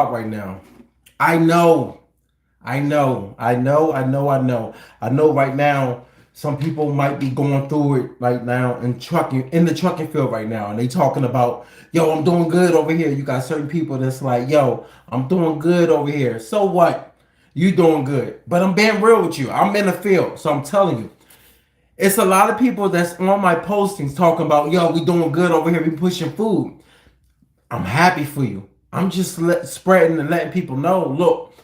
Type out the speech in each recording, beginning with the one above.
Right now. I know, I know right now some people might be going through it right now in the trucking field right now. And they talking about, yo, I'm doing good over here. You got certain people that's like, yo, I'm doing good over here. So what? You doing good. But I'm being real with you. I'm in the field. So I'm telling you, it's a lot of people that's on my postings talking about, yo, we doing good over here. We pushing food. I'm happy for you. I'm just spreading and letting people know. Look,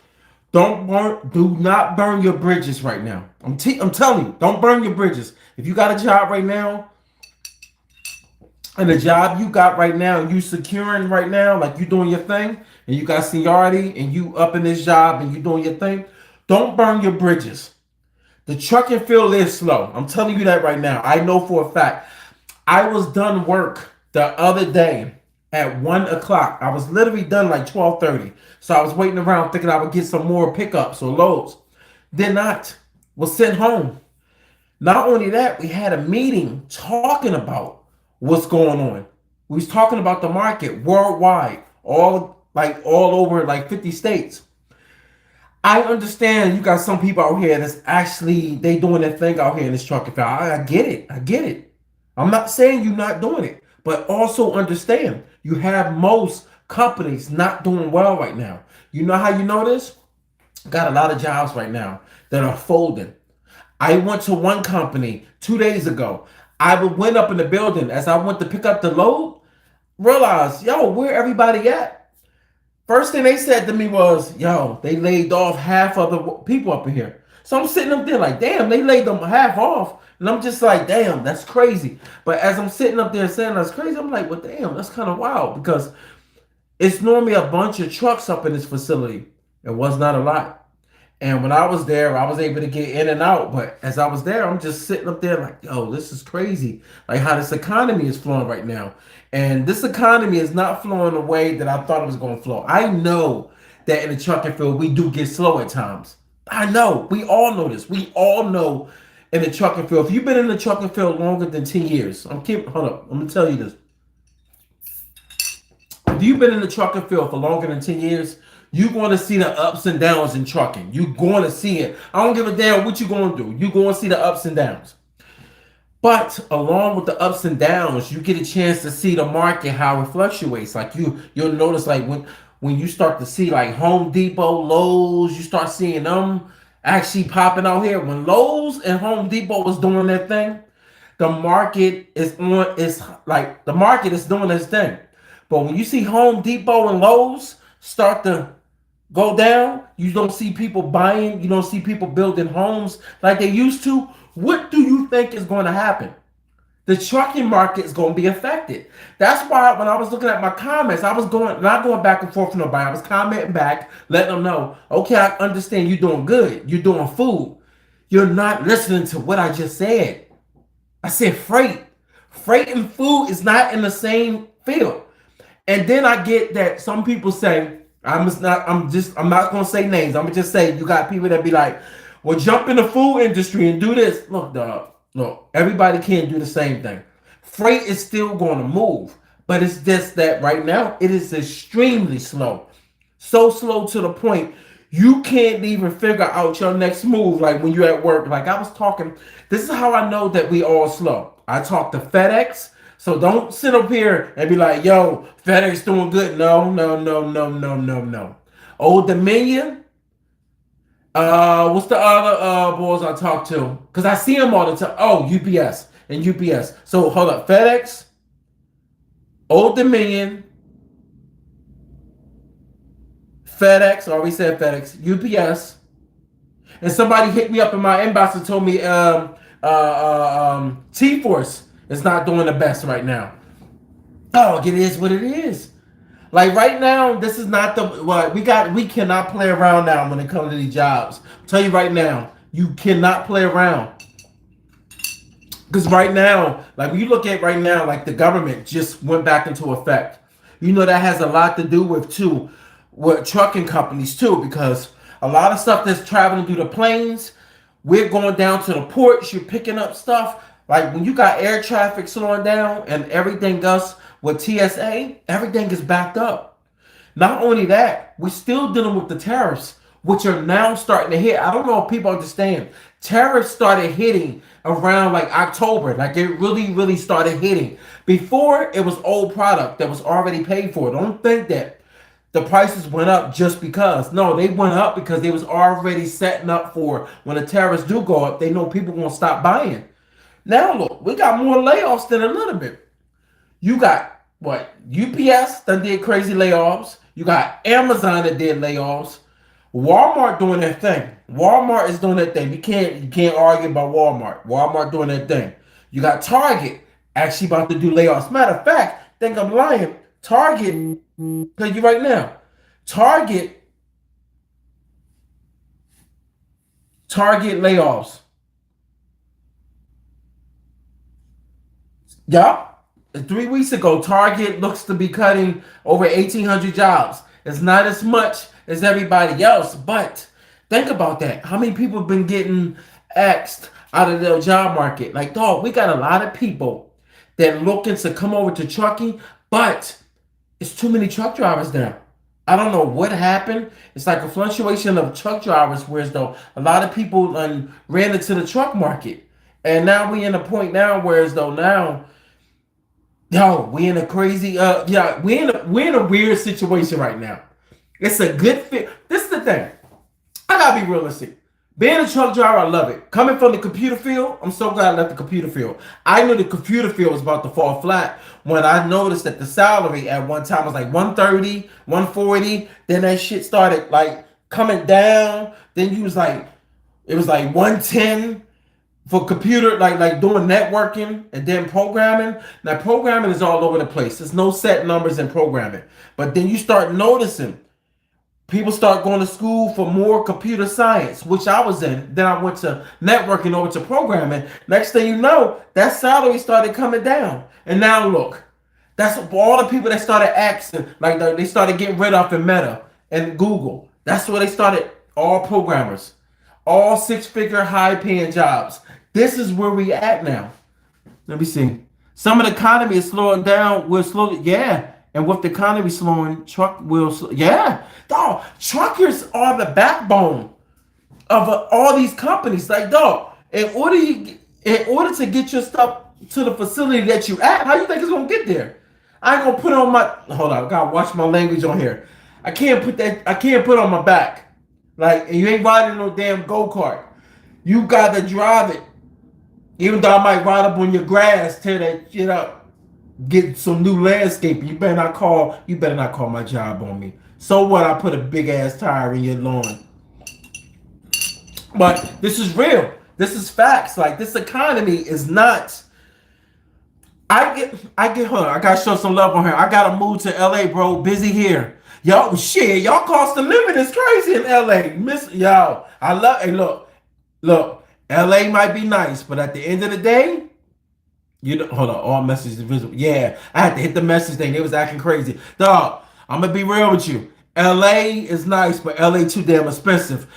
do not burn your bridges right now. I'm telling you, don't burn your bridges. If you got a job right now, and the job you got right now, you securing right now, like you doing your thing, and you got seniority, and you up in this job, and you doing your thing, don't burn your bridges. The trucking field is slow. I'm telling you that right now. I know for a fact. I was done work the other day at 1 o'clock. I was literally done like 12:30. So I was waiting around thinking I would get some more pickups or loads. Did not. Was sent home. Not only that, we had a meeting talking about what's going on. We was talking about the market worldwide, all over like 50 states. I understand you got some people out here that's actually they doing their thing out here in this trucking field. I get it. I get it. I'm not saying you're not doing it, but also understand you have most companies not doing well right now. You know how you know this? Got a lot of jobs right now that are folding. I went to one company 2 days ago. I went up in the building as I went to pick up the load. Realized, yo, where everybody at? First thing they said to me was, yo, they laid off half of the people up in here. So I'm sitting up there like, damn, they laid them half off. And I'm just like, damn, that's crazy. But as I'm sitting up there saying that's crazy, I'm like, well, damn, that's kind of wild because it's normally a bunch of trucks up in this facility. It was not a lot. And when I was there, I was able to get in and out. But as I was there, I'm just sitting up there like, yo, this is crazy. Like how this economy is flowing right now. And this economy is not flowing the way that I thought it was going to flow. I know that in the trucking field, we do get slow at times. I know. We all know this. We all know in the trucking field. If you've been in the trucking field longer than 10 years, hold up. I'm going to tell you this. If you've been in the trucking field for longer than 10 years, you're going to see the ups and downs in trucking. You're going to see it. I don't give a damn what you're going to do. You're going to see the ups and downs. But along with the ups and downs, you get a chance to see the market, how it fluctuates. Like you'll notice like when you start to see like Home Depot, Lowe's, you start seeing them actually popping out here. When Lowe's and Home Depot was doing their thing, the market is on. It's like the market is doing its thing. But when you see Home Depot and Lowe's start to go down, you don't see people buying, you don't see people building homes like they used to. What do you think is going to happen? The trucking market is going to be affected. That's why when I was looking at my comments, I was not going back and forth from nobody. I was commenting back, letting them know, okay, I understand you're doing good. You're doing food. You're not listening to what I just said. I said freight. Freight and food is not in the same field. And then I get that some people say, I'm not gonna say names. I'm gonna just say you got people that be like, well, jump in the food industry and do this. Look, dog, look, everybody can't do the same thing. Freight is still gonna move, but it's just that right now it is extremely slow. So slow to the point you can't even figure out your next move. Like when you're at work, like I was talking, this is how I know that we all slow. I talk to FedEx. So don't sit up here and be like, yo, FedEx doing good. No, no, no, no, no, no, no. Old Dominion. What's the other boys I talk to? Because I see them all the time. Oh, UPS and UPS. So hold up. FedEx, Old Dominion, FedEx, already said FedEx, UPS. And somebody hit me up in my inbox and told me T-Force is not doing the best right now. Oh, it is what it is. Like right now, this is not the what we got. We cannot play around now when it comes to these jobs. I'll tell you right now, you cannot play around. Because right now, like when you look at right now, like the government just went back into effect. You know that has a lot to do with too, with trucking companies too, because a lot of stuff that's traveling through the planes, we're going down to the ports. You're picking up stuff. Like when you got air traffic slowing down and everything else with TSA, everything is backed up. Not only that, we're still dealing with the tariffs, which are now starting to hit. I don't know if people understand. Tariffs started hitting around like October. Like it really, really started hitting. Before, it was old product that was already paid for. Don't think that the prices went up just because. No, they went up because they was already setting up for when the tariffs do go up, they know people won't stop buying. Now look, we got more layoffs than a little bit. You got what? UPS that did crazy layoffs. You got Amazon that did layoffs. Walmart doing their thing. Walmart is doing their thing. You can't argue about Walmart. Walmart doing their thing. You got Target actually about to do layoffs. Matter of fact, think I'm lying. Target, tell you right now, Target, Target layoffs. Yup. 3 weeks ago, Target looks to be cutting over 1,800 jobs. It's not as much as everybody else, but think about that. How many people have been getting axed out of the job market? Like, dog, we got a lot of people that looking to come over to trucking, but it's too many truck drivers now. I don't know what happened. It's like a fluctuation of truck drivers, whereas though a lot of people ran into the truck market, and now we in a point now, whereas though now, yo, we in a crazy yeah, we in a weird situation right now. It's a good fit. This is the thing. I gotta be realistic. Being a truck driver, I love it. Coming from the computer field, I'm so glad I left the computer field. I knew the computer field was about to fall flat when I noticed that the salary at one time was like 130, 140. Then that shit started like coming down. Then you was like, it was like 110 for computer, like doing networking and then programming. Now programming is all over the place. There's no set numbers in programming. But then you start noticing people start going to school for more computer science, which I was in. Then I went to networking over to programming. Next thing you know, that salary started coming down. And now look, that's all the people that started asking, like they started getting rid of in Meta and Google. That's where they started, all programmers, all six-figure high-paying jobs. This is where we at now. Let me see. Some of the economy is slowing down. We're slowly, yeah. And with the economy slowing, truck will, yeah. Dog, truckers are the backbone of all these companies. Like, dog, in order to get your stuff to the facility that you at, how you think it's gonna get there? I ain't gonna put it on my, hold on, I gotta watch my language on here. I can't put it on my back. Like, and you ain't riding no damn go-kart. You gotta drive it. Even though I might ride up on your grass, tear that shit up, get some new landscaping. You better not call my job on me. So what? I put a big ass tire in your lawn. But this is real. This is facts. Like, this economy is not. I get her. I gotta show some love on her. I gotta move to LA, bro. Busy here. Yo, shit. Y'all cost of living is crazy in LA. Miss y'all. I love. Hey, look. LA might be nice, but at the end of the day, you know, hold on, all messages visible. Yeah, I had to hit the message thing. They was acting crazy. Dog, I'm gonna be real with you. LA is nice, but LA too damn expensive.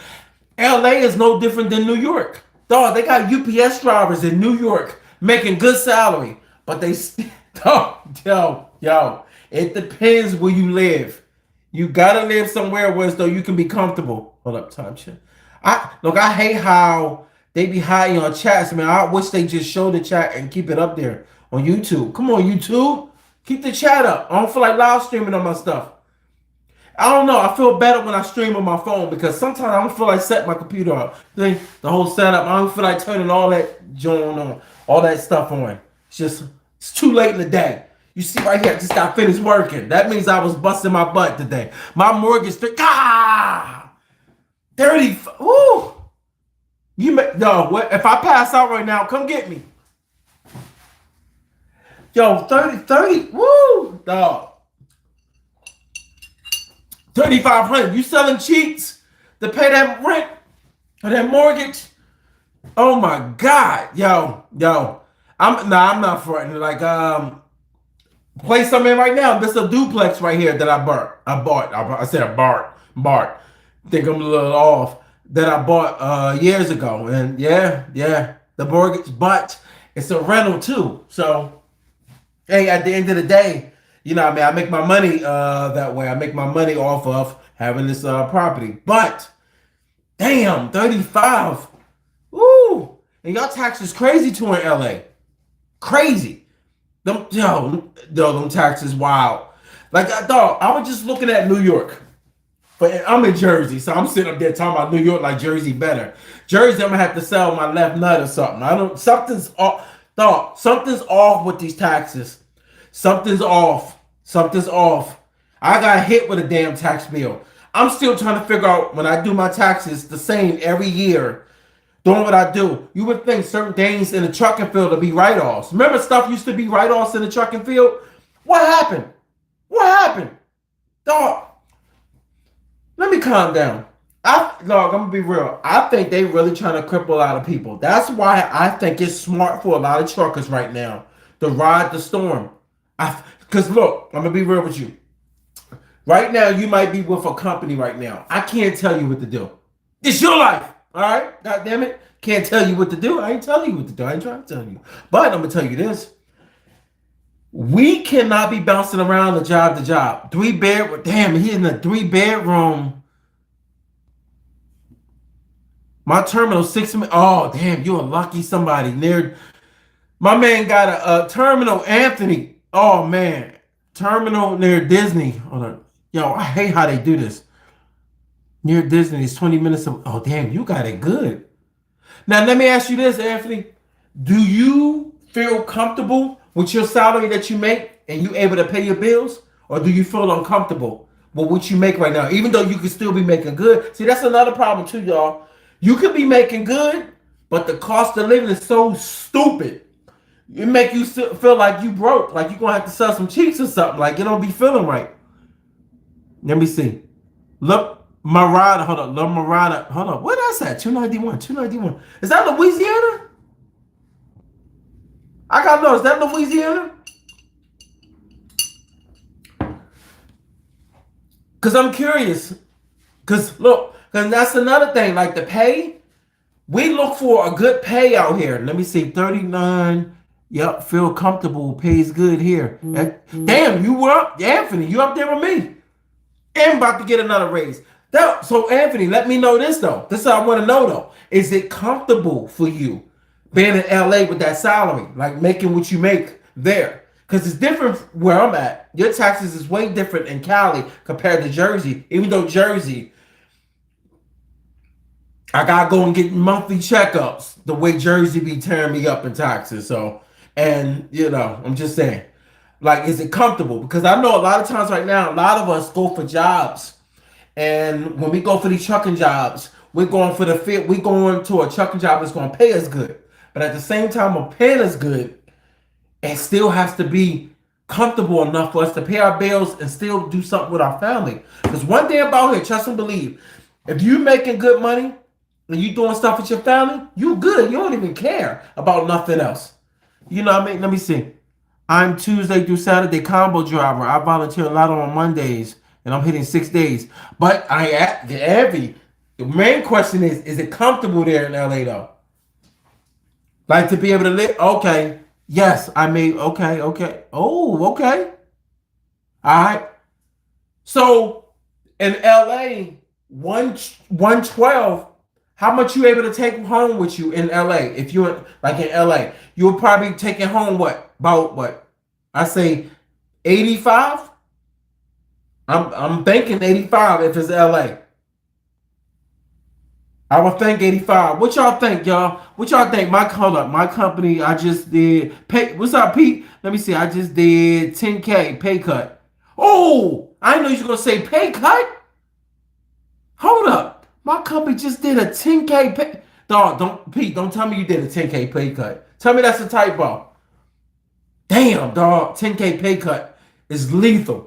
LA is no different than New York. Dog, they got UPS drivers in New York making good salary, but they yo, it depends where you live. You gotta live somewhere where though you can be comfortable. Hold up, time check. I hate how they be hiding on chats, man. I wish they just show the chat and keep it up there on YouTube. Come on, YouTube. Keep the chat up. I don't feel like live streaming on my stuff. I don't know. I feel better when I stream on my phone because sometimes I don't feel like setting my computer up. The whole setup. I don't feel like turning all that joint on, all that stuff on. It's too late in the day. You see right here, I just got finished working. That means I was busting my butt today. My mortgage, 30, woo. What if I pass out right now? Come get me. Yo, 30, woo, dog. 3,500. You selling cheats to pay that rent or that mortgage? Oh my God, yo. I'm not fronting. Like, place I'm in right now. This is a duplex right here that I bought. I said I bought. Think I'm a little off. That I bought years ago, and yeah, the mortgage, but it's a rental too. So, hey, at the end of the day, You know what I mean? I make my money that way. I make my money off of having this property. But damn, 35. Woo! And y'all taxes crazy too in LA. Crazy. Them taxes wild. Like I thought, I was just looking at New York. But I'm in Jersey, so I'm sitting up there talking about New York like Jersey better. Jersey, I'm gonna have to sell my left nut or something. I don't. Something's off. Dog, something's off with these taxes. Something's off. Something's off. I got hit with a damn tax bill. I'm still trying to figure out when I do my taxes the same every year. Doing what I do. You would think certain things in the trucking field would be write-offs. Remember stuff used to be write-offs in the trucking field? What happened? What happened? Dog, let me calm down. I'm gonna be real. I think they really trying to cripple a lot of people. That's why I think it's smart for a lot of truckers right now to ride the storm. Because look, I'm gonna be real with you. Right now, you might be with a company right now. I can't tell you what to do. It's your life, all right? God damn it, can't tell you what to do. I ain't telling you what to do. I ain't trying to tell you. But I'm gonna tell you this. We cannot be bouncing around the job to job. 3-bed. Damn, he's in a 3-bedroom. My terminal 6. Oh, damn, you're a lucky somebody. Near my man got a terminal, Anthony. Oh man, terminal near Disney. Hold on. Yo, I hate how they do this. Near Disney, it's 20 minutes of. Oh damn, you got it good. Now let me ask you this, Anthony. Do you feel comfortable with your salary that you make and you able to pay your bills, or do you feel uncomfortable with what you make right now, even though you could still be making good? See, that's another problem too, y'all. You could be making good, but the cost of living is so stupid. It make you feel like you broke, like you're gonna have to sell some cheeks or something. Like you don't be feeling right. Let me see. Look, Marada, hold on. Look, Marada, hold on. What is that? 291, 291. Is that Louisiana? I gotta know, is that Louisiana? Cause I'm curious. Cause look, cause that's another thing. Like the pay, we look for a good pay out here. Let me see, 39. Yep, feel comfortable, pays good here. Damn, you were up, Anthony. You up there with me? And about to get another raise. So Anthony, let me know this though. This is what I want to know though. Is it comfortable for you being in LA with that salary, like making what you make there? Because it's different where I'm at. Your taxes is way different in Cali compared to Jersey. Even though Jersey, I gotta go and get monthly checkups. The way Jersey be tearing me up in taxes. So, and you know, I'm just saying, like, is it comfortable? Because I know a lot of times right now, a lot of us go for jobs, and when we go for these trucking jobs, we're going for the fit. We're going to a trucking job that's going to pay us good, but at the same time, of paying us good, it still has to be comfortable enough for us to pay our bills and still do something with our family. Because one thing about here, trust and believe, if you making good money and you doing stuff with your family, you good. You don't even care about nothing else. You know what I mean? Let me see. I'm Tuesday through Saturday combo driver. I volunteer a lot on Mondays, and I'm hitting 6 days. But I at the heavy. The main question is it comfortable there in LA though? Like to be able to live? Okay. Yes, I mean, okay. Oh, okay. All right. So in LA, 112, how much you able to take home with you in LA? If you're like in LA, you'll probably take it home about what? I say 85. I'm thinking 85 if it's LA. I would think 85. What y'all think, y'all? What y'all think? My company, I just did pay. What's up, Pete? Let me see. I just did 10K pay cut. Oh, I didn't know you were gonna say pay cut. Hold up. My company just did a 10K pay. Dog, Pete, don't tell me you did a 10K pay cut. Tell me that's a typo. Damn, dog, 10K pay cut is lethal.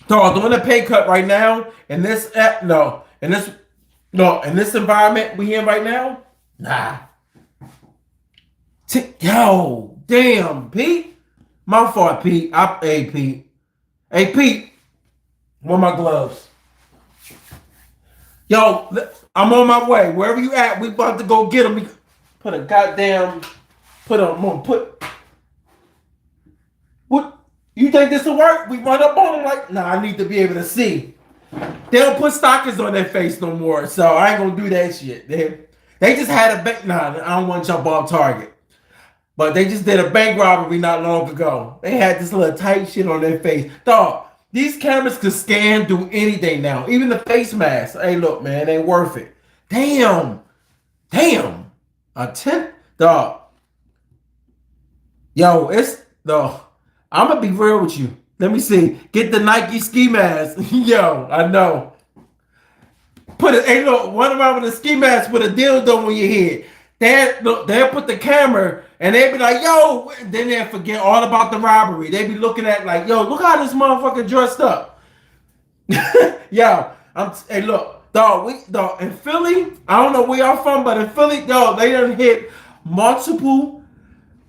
Dog, doing a pay cut right now in this in this environment we in right now, nah. Yo, damn, Pete. My fault, Pete. Hey, Pete. Hey, Pete. Where my gloves? Yo, I'm on my way. Wherever you at, we about to go get them. Put a goddamn. You think this will work? We run up on them like, nah, I need to be able to see. They don't put stockings on their face no more, so I ain't gonna do that shit. They just had a bank. Nah, I don't want to jump off target, but they just did a bank robbery not long ago. They had this little tight shit on their face. Dog, these cameras can scan do anything now, even the face mask. Hey, look, man, it ain't worth it. Damn, a 10, dog. Yo, it's dog. I'm gonna be real with you. Let me see. Get the Nike ski mask. Yo, I know. Put it. Hey, look. One around with a ski mask with a dildo on your head. They'll put the camera and they be like, yo. And then they'll forget all about the robbery. They be looking at like, yo, look how this motherfucker dressed up. Yo, hey, look, dog. Dog in Philly. I don't know where y'all from, but in Philly, dog, they done hit multiple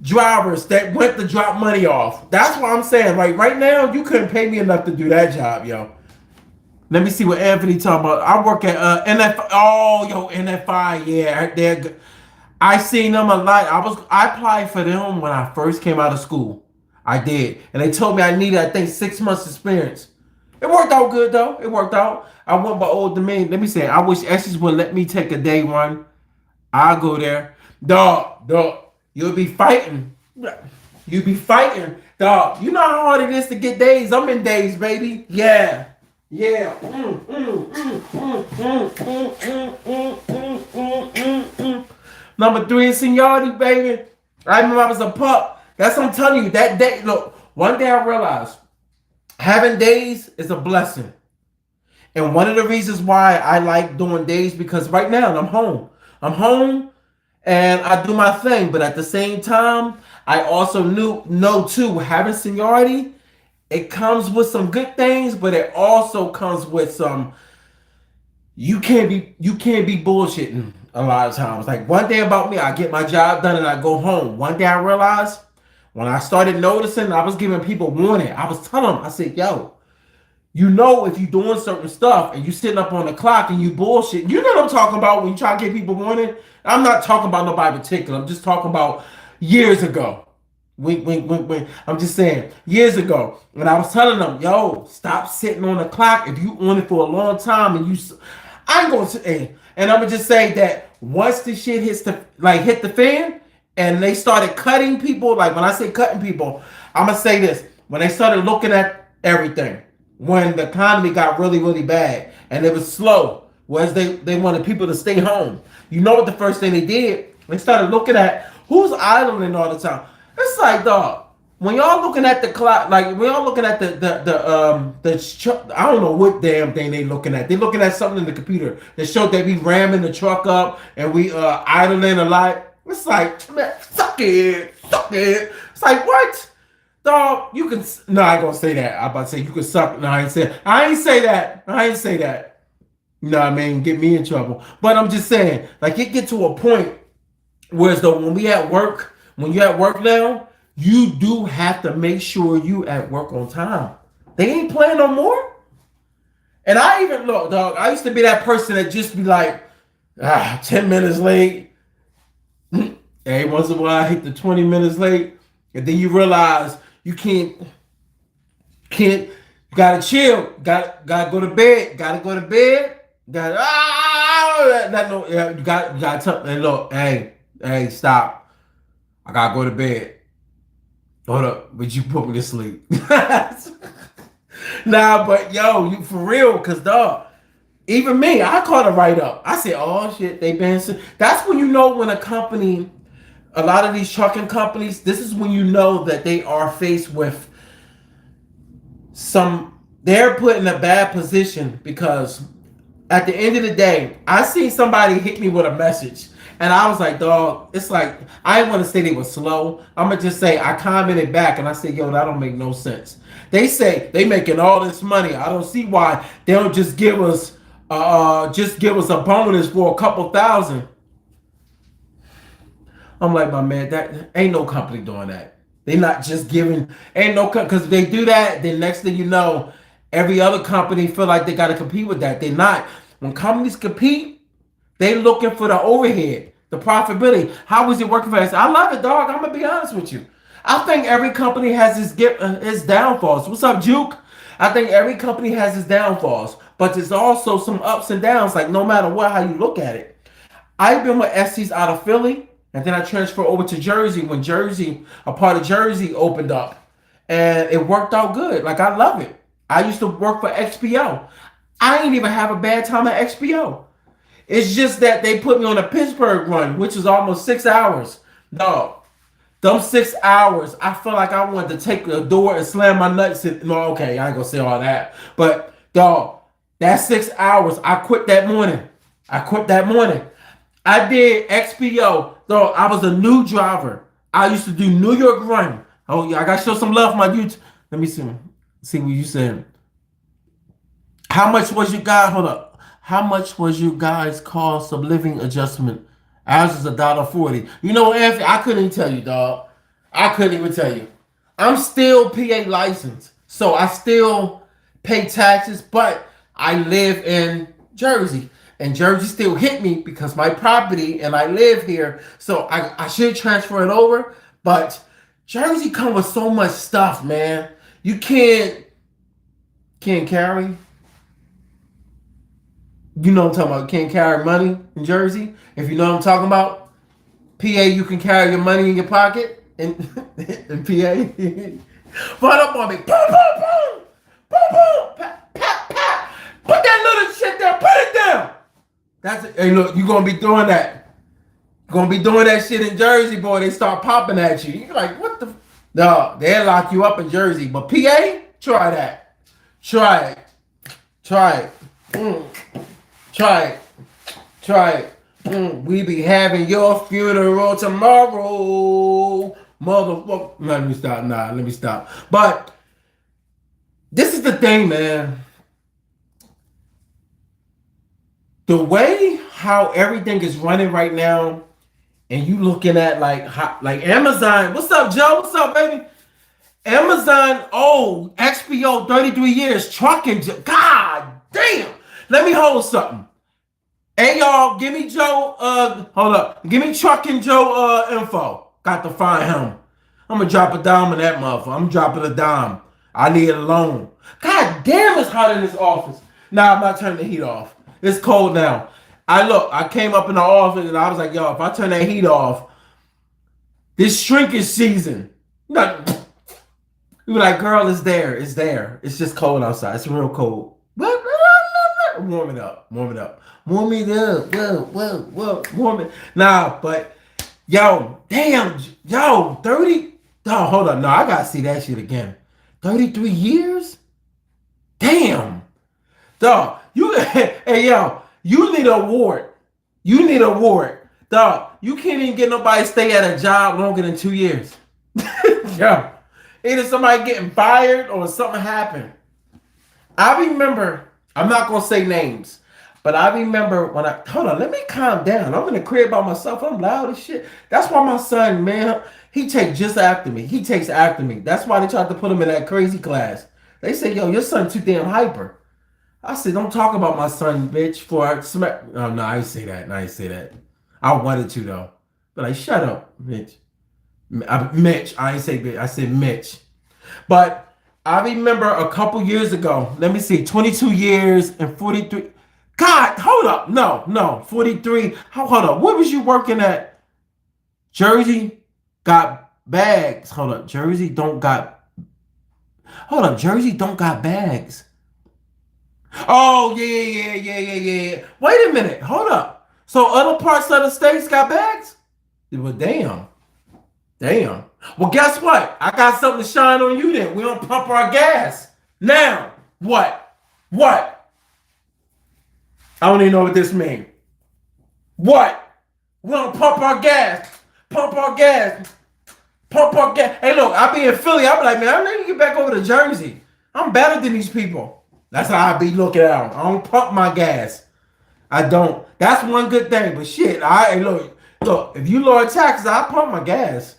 drivers that went to drop money off. That's what I'm saying. Like right now, you couldn't pay me enough to do that job, yo. Let me see what Anthony talking about. I work at NFI. Oh, yo, NFI. Yeah, they're good. I seen them a lot. I applied for them when I first came out of school. I did, and they told me I needed, I think, 6 months experience. It worked out good though. It worked out. I went by Old Domain. Let me say, I wish Essex would let me take a day run. I'll go there, dog. You'll be fighting. You be fighting, dog. You know how hard it is to get days. I'm in days, baby. Yeah. Number 3 in seniority, baby. I remember I was a pup. That's what I'm telling you. That day, look, one day I realized having days is a blessing. And one of the reasons why I like doing days, because right now I'm home. And I do my thing, but at the same time, I also know too, having seniority, it comes with some good things, but it also comes with some, you can't be bullshitting a lot of times. Like one day about me, I get my job done and I go home. One day I realized when I started noticing, I was giving people warning. I was telling them, I said, yo, you know, if you're doing certain stuff and you sitting up on the clock and you bullshit, you know what I'm talking about when you try to give people warning? I'm not talking about nobody in particular. I'm just talking about years ago. Wink. I'm just saying, years ago. When I was telling them, yo, stop sitting on the clock. If you on it for a long time and I'm going to, and I'm going to just say that once the shit hit the fan and they started cutting people, like when I say cutting people, I'm going to say this. When they started looking at everything, when the economy got really, really bad and it was slow, whereas they wanted people to stay home. You know what the first thing they did? They started looking at who's idling all the time. It's like, dog, when y'all looking at the clock, like when y'all looking at I don't know what damn thing they looking at. They looking at something in the computer that showed they be ramming the truck up and we idling a lot. It's like, man, suck it. It's like, what? Dog, you can. No, I ain't gonna say that. I'm about to say you can suck. No, I ain't say that. You know what I mean? Get me in trouble. But I'm just saying, like, it get to a point where though when you're at work now, you do have to make sure you at work on time. They ain't playing no more. And I even look, dog. I used to be that person that just be like, 10 minutes late. Every once in a while, I hit the 20 minutes late, and then you realize. You can't. You gotta chill. Gotta go to bed. You gotta hey, look. Hey, stop. I gotta go to bed. Hold up, but you put me to sleep. Nah, but yo, you for real, cause dog. Even me, I caught a write up. I said, oh shit, they been. That's when you know when a company. A lot of these trucking companies, this is when you know that they are faced with they're put in a bad position because at the end of the day, I seen somebody hit me with a message and I was like, dog, it's like, I didn't want to say they were slow. I'm going to just say, I commented back and I said, yo, that don't make no sense. They say they making all this money. I don't see why they don't just give us a bonus for a couple thousand. I'm like, my man, that ain't no company doing that. They not just giving, ain't no, because if they do that, then next thing you know, every other company feel like they got to compete with that. They're not. When companies compete, they looking for the overhead, the profitability. How is it working for us? I love it, dog. I'm going to be honest with you. I think every company has its downfalls. What's up, Juke? I think every company has its downfalls, but there's also some ups and downs. Like no matter what, how you look at it. I've been with Estes out of Philly, and then I transferred over to Jersey when a part of Jersey opened up, and it worked out good. Like I love it. I used to work for XPO. I ain't even have a bad time at XPO. It's just that they put me on a Pittsburgh run, which is almost 6 hours. Dog, them 6 hours, I felt like I wanted to take the door and slam my nuts in. No, okay, I ain't gonna say all that. But dog, that 6 hours, I quit that morning. I quit that morning. I did XPO. Though I was a new driver. I used to do New York Run. Oh yeah, I gotta show some love for my YouTube. Let me see. See what you said. How much was you guys? Hold up. How much was you guys cost of living adjustment? Ours is $1.40. You know, Anthony, I couldn't even tell you, dog. I couldn't even tell you. I'm still PA licensed, so I still pay taxes, but I live in Jersey. And Jersey still hit me because my property and I live here. So I should transfer it over. But Jersey comes with so much stuff, man. You can't carry. You know what I'm talking about. Can't carry money in Jersey. If you know what I'm talking about. PA, you can carry your money in your pocket. In PA. Run up on me. Boom, boom, boom. Boom, boom. Pat, pat, pat. Put that little shit down. Put it down. That's it. Hey, look, you're going to be doing that. You're going to be doing that shit in Jersey, boy. They start popping at you. You're like, what the? No, they'll lock you up in Jersey. But PA, try that. Try it. Try it. Try it. Try it. We be having your funeral tomorrow. Motherfucker. Let me stop. Nah, let me stop. But this is the thing, man. The way how everything is running right now, and you looking at like Amazon. What's up, Joe? What's up, baby? Amazon, XPO, 33 years, trucking. God damn. Let me hold something. Hey, y'all, give me Joe, hold up. Give me Trucking Joe info. Got to find him. I'm going to drop a dime on that motherfucker. I'm dropping a dime. I need a loan. God damn, it's hot in this office. Nah, I'm not turning the heat off. It's cold now. I came up in the office and I was like, yo, if I turn that heat off, this shrinkage season. You be like, girl, it's there. It's there. It's just cold outside. It's real cold. Warm it up. Warm it up. Warm it up. Whoa. Warm it. Nah, but yo, damn, yo, 30. Oh, hold on. No, I gotta see that shit again. 33 years? Damn. Dog, hey yo, you need an award. You need an award. Dog, you can't even get nobody to stay at a job longer than 2 years. Yo. Either somebody getting fired or something happened. I remember, I'm not going to say names, but I remember when hold on, let me calm down. I'm in the crib by myself. I'm loud as shit. That's why my son, man, he takes just after me. He takes after me. That's why they tried to put him in that crazy class. They say, yo, your son too damn hyper. I said, don't talk about my son, bitch, for I smack. Oh, no, I didn't say that. I didn't say that. I wanted to, though. But like, shut up, bitch. Mitch, I ain't say bitch, I said Mitch. But I remember a couple years ago, let me see, 22 years and 43. God, hold up. No, 43. Hold up. What was you working at? Jersey got bags. Hold up. Jersey don't got bags. Oh, yeah. Wait a minute. Hold up. So other parts of the states got bags? Well, damn. Well, guess what? I got something to shine on you then. We don't pump our gas. Now, what? I don't even know what this means. What? We don't pump our gas. Hey, look, I be in Philly. I be like, man, I need to get back over to Jersey. I'm better than these people. That's how I be looking at them. I don't pump my gas. I don't. That's one good thing. But shit, look, if you lower taxes, I pump my gas.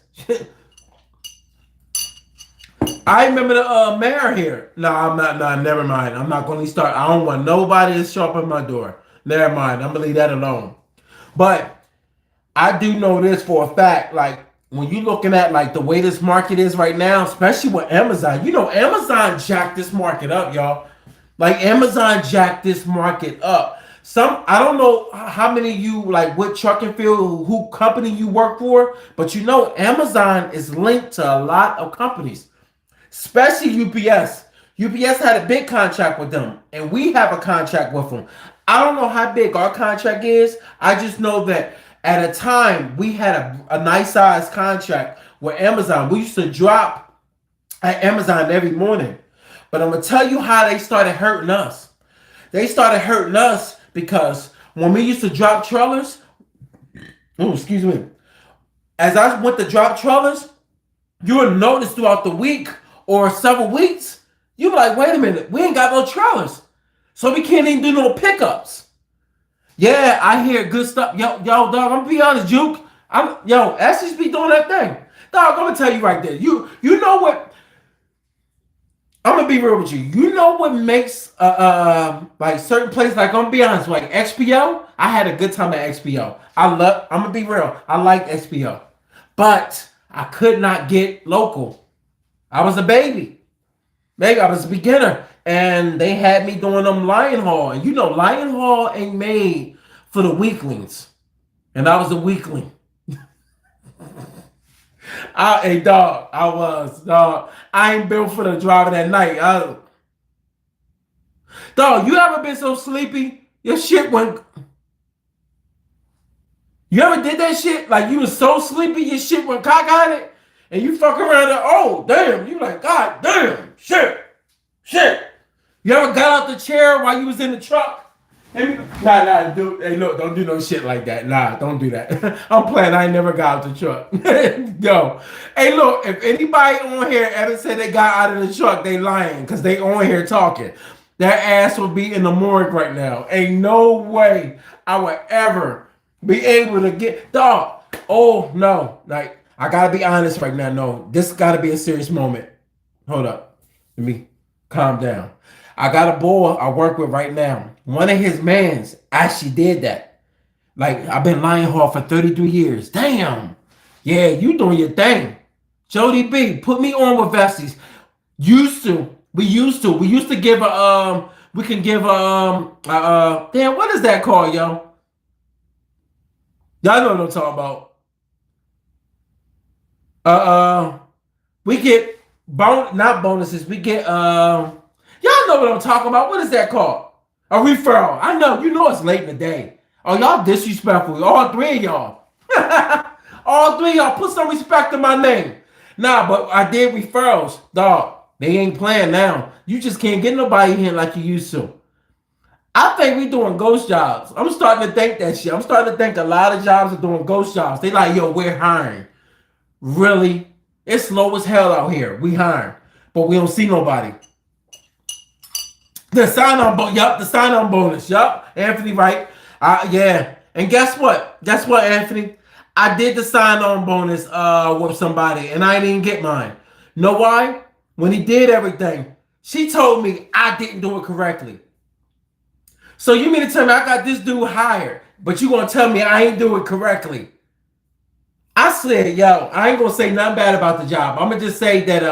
I remember the mayor here. No, I'm not. No, never mind. I'm not going to start. I don't want nobody to show up at my door. Never mind. I'm going to leave that alone. But I do know this for a fact. Like, when you looking at like the way this market is right now, especially with Amazon, Amazon jacked this market up, y'all. Like Amazon jacked this market up. I don't know how many of you like what truck and field, who company you work for, but Amazon is linked to a lot of companies, especially UPS. UPS had a big contract with them, and we have a contract with them. I don't know how big our contract is. I just know that at a time we had a nice size contract with Amazon. We used to drop at Amazon every morning. But I'm gonna tell you how they started hurting us. They started hurting us because when we used to drop trailers, excuse me, as I went to drop trailers, you would notice throughout the week or several weeks, you be like, wait a minute, we ain't got no trailers. So we can't even do no pickups. Yeah, I hear good stuff. Yo, dog, I'm gonna be honest, Juke. Ashley's be doing that thing. Dog, I'm gonna tell you right there. You know what? I'm gonna be real with you. You know what makes like certain places, like I'm gonna be honest, like XPO, I had a good time at XPO. I'm gonna be real, I like XPO. But I could not get local. I was a baby. Maybe I was a beginner. And they had me doing them Lion Hall. And Lion Hall ain't made for the weaklings. And I was a weakling. Hey dog, I was dog. I ain't built for the driving at night. Dog, you ever been so sleepy? Your shit went. You ever did that shit? Like you was so sleepy, your shit went cockeyed, and you fuck around and oh damn, you like God damn, shit. You ever got out the chair while you was in the truck? Nah, dude. Hey, look, don't do no shit like that. Nah, don't do that. I'm playing. I ain't never got out the truck. Yo. Hey, look, if anybody on here ever said they got out of the truck, they lying because they on here talking. Their ass will be in the morgue right now. Ain't no way I would ever be able to get dog. Oh no. Like, I gotta be honest right now. No, this gotta be a serious moment. Hold up. Let me calm down. I got a boy I work with right now. One of his mans actually did that. Like, I've been Lion Hall for 33 years. Damn. Yeah, you doing your thing. Jody B, put me on with Vesties. We used to give we can give damn, what is that called, yo? Y'all know what I'm talking about. We get not bonuses, we get y'all know what I'm talking about. What is that called? A referral. I know. You know it's late in the day. Oh, y'all disrespectful. All three of y'all. All three of y'all. Put some respect in my name. Nah, but I did referrals. Dog, they ain't playing now. You just can't get nobody here like you used to. I think we doing ghost jobs. I'm starting to think that shit. I'm starting to think a lot of jobs are doing ghost jobs. They like, yo, we're hiring. Really? It's slow as hell out here. We hiring. But we don't see nobody. The sign-on bonus. Yup, Anthony, right? Yeah. And guess what? Anthony? I did the sign-on bonus with somebody, and I didn't get mine. Know why? When he did everything, she told me I didn't do it correctly. So you mean to tell me I got this dude hired, but you gonna tell me I ain't do it correctly? I said, yo, I ain't gonna say nothing bad about the job. I'm gonna just say that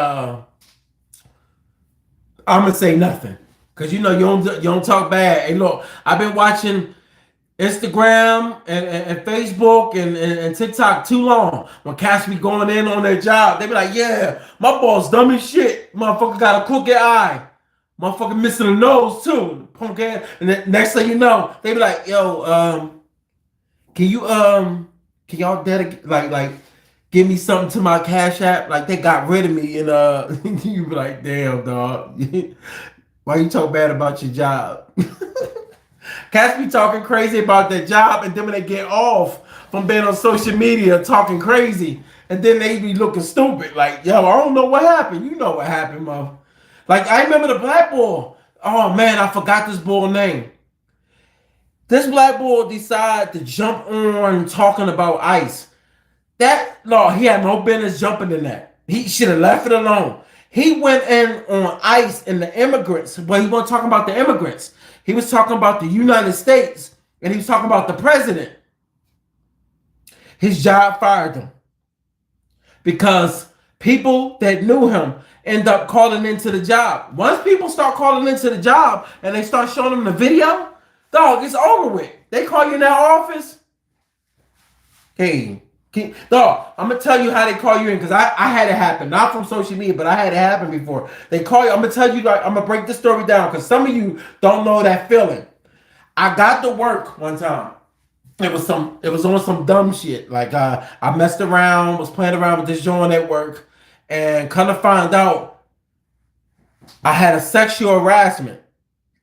I'm gonna say nothing. Cause you don't talk bad. Hey, look, I've been watching Instagram and Facebook and TikTok too long. When cats be going in on their job, they be like, yeah, my boss dumb as shit. Motherfucker got a crooked eye. Motherfucker missing a nose too. Punk ass. And then next thing you know, they be like, yo, can y'all dedicate like give me something to my Cash App? Like they got rid of me and you be like, damn dog. Why you talk bad about your job? Cats be talking crazy about their job, and then when they get off from being on social media talking crazy, and then they be looking stupid. Like, yo, I don't know what happened. You know what happened, mother. Like, I remember the black boy. Oh, man, I forgot this boy's name. This black boy decided to jump on talking about ICE. He had no business jumping in that. He should have left it alone. He went in on ICE and the immigrants, but he wasn't talking about the immigrants. He was talking about the United States, and he was talking about the president. His job fired him. because people that knew him end up calling into the job. Once people start calling into the job and they start showing them the video, dog, it's over with. They call you in that office. Hey, dog, I'm gonna tell you how they call you in because I had it happen, not from social media, but I had it happen before. They call you. I'm gonna tell you, like, I'm gonna break the story down because some of you don't know that feeling. I got to work one time. It was on some dumb shit. Like I messed around, was playing around with this joint at work, and kind of find out I had a sexual harassment.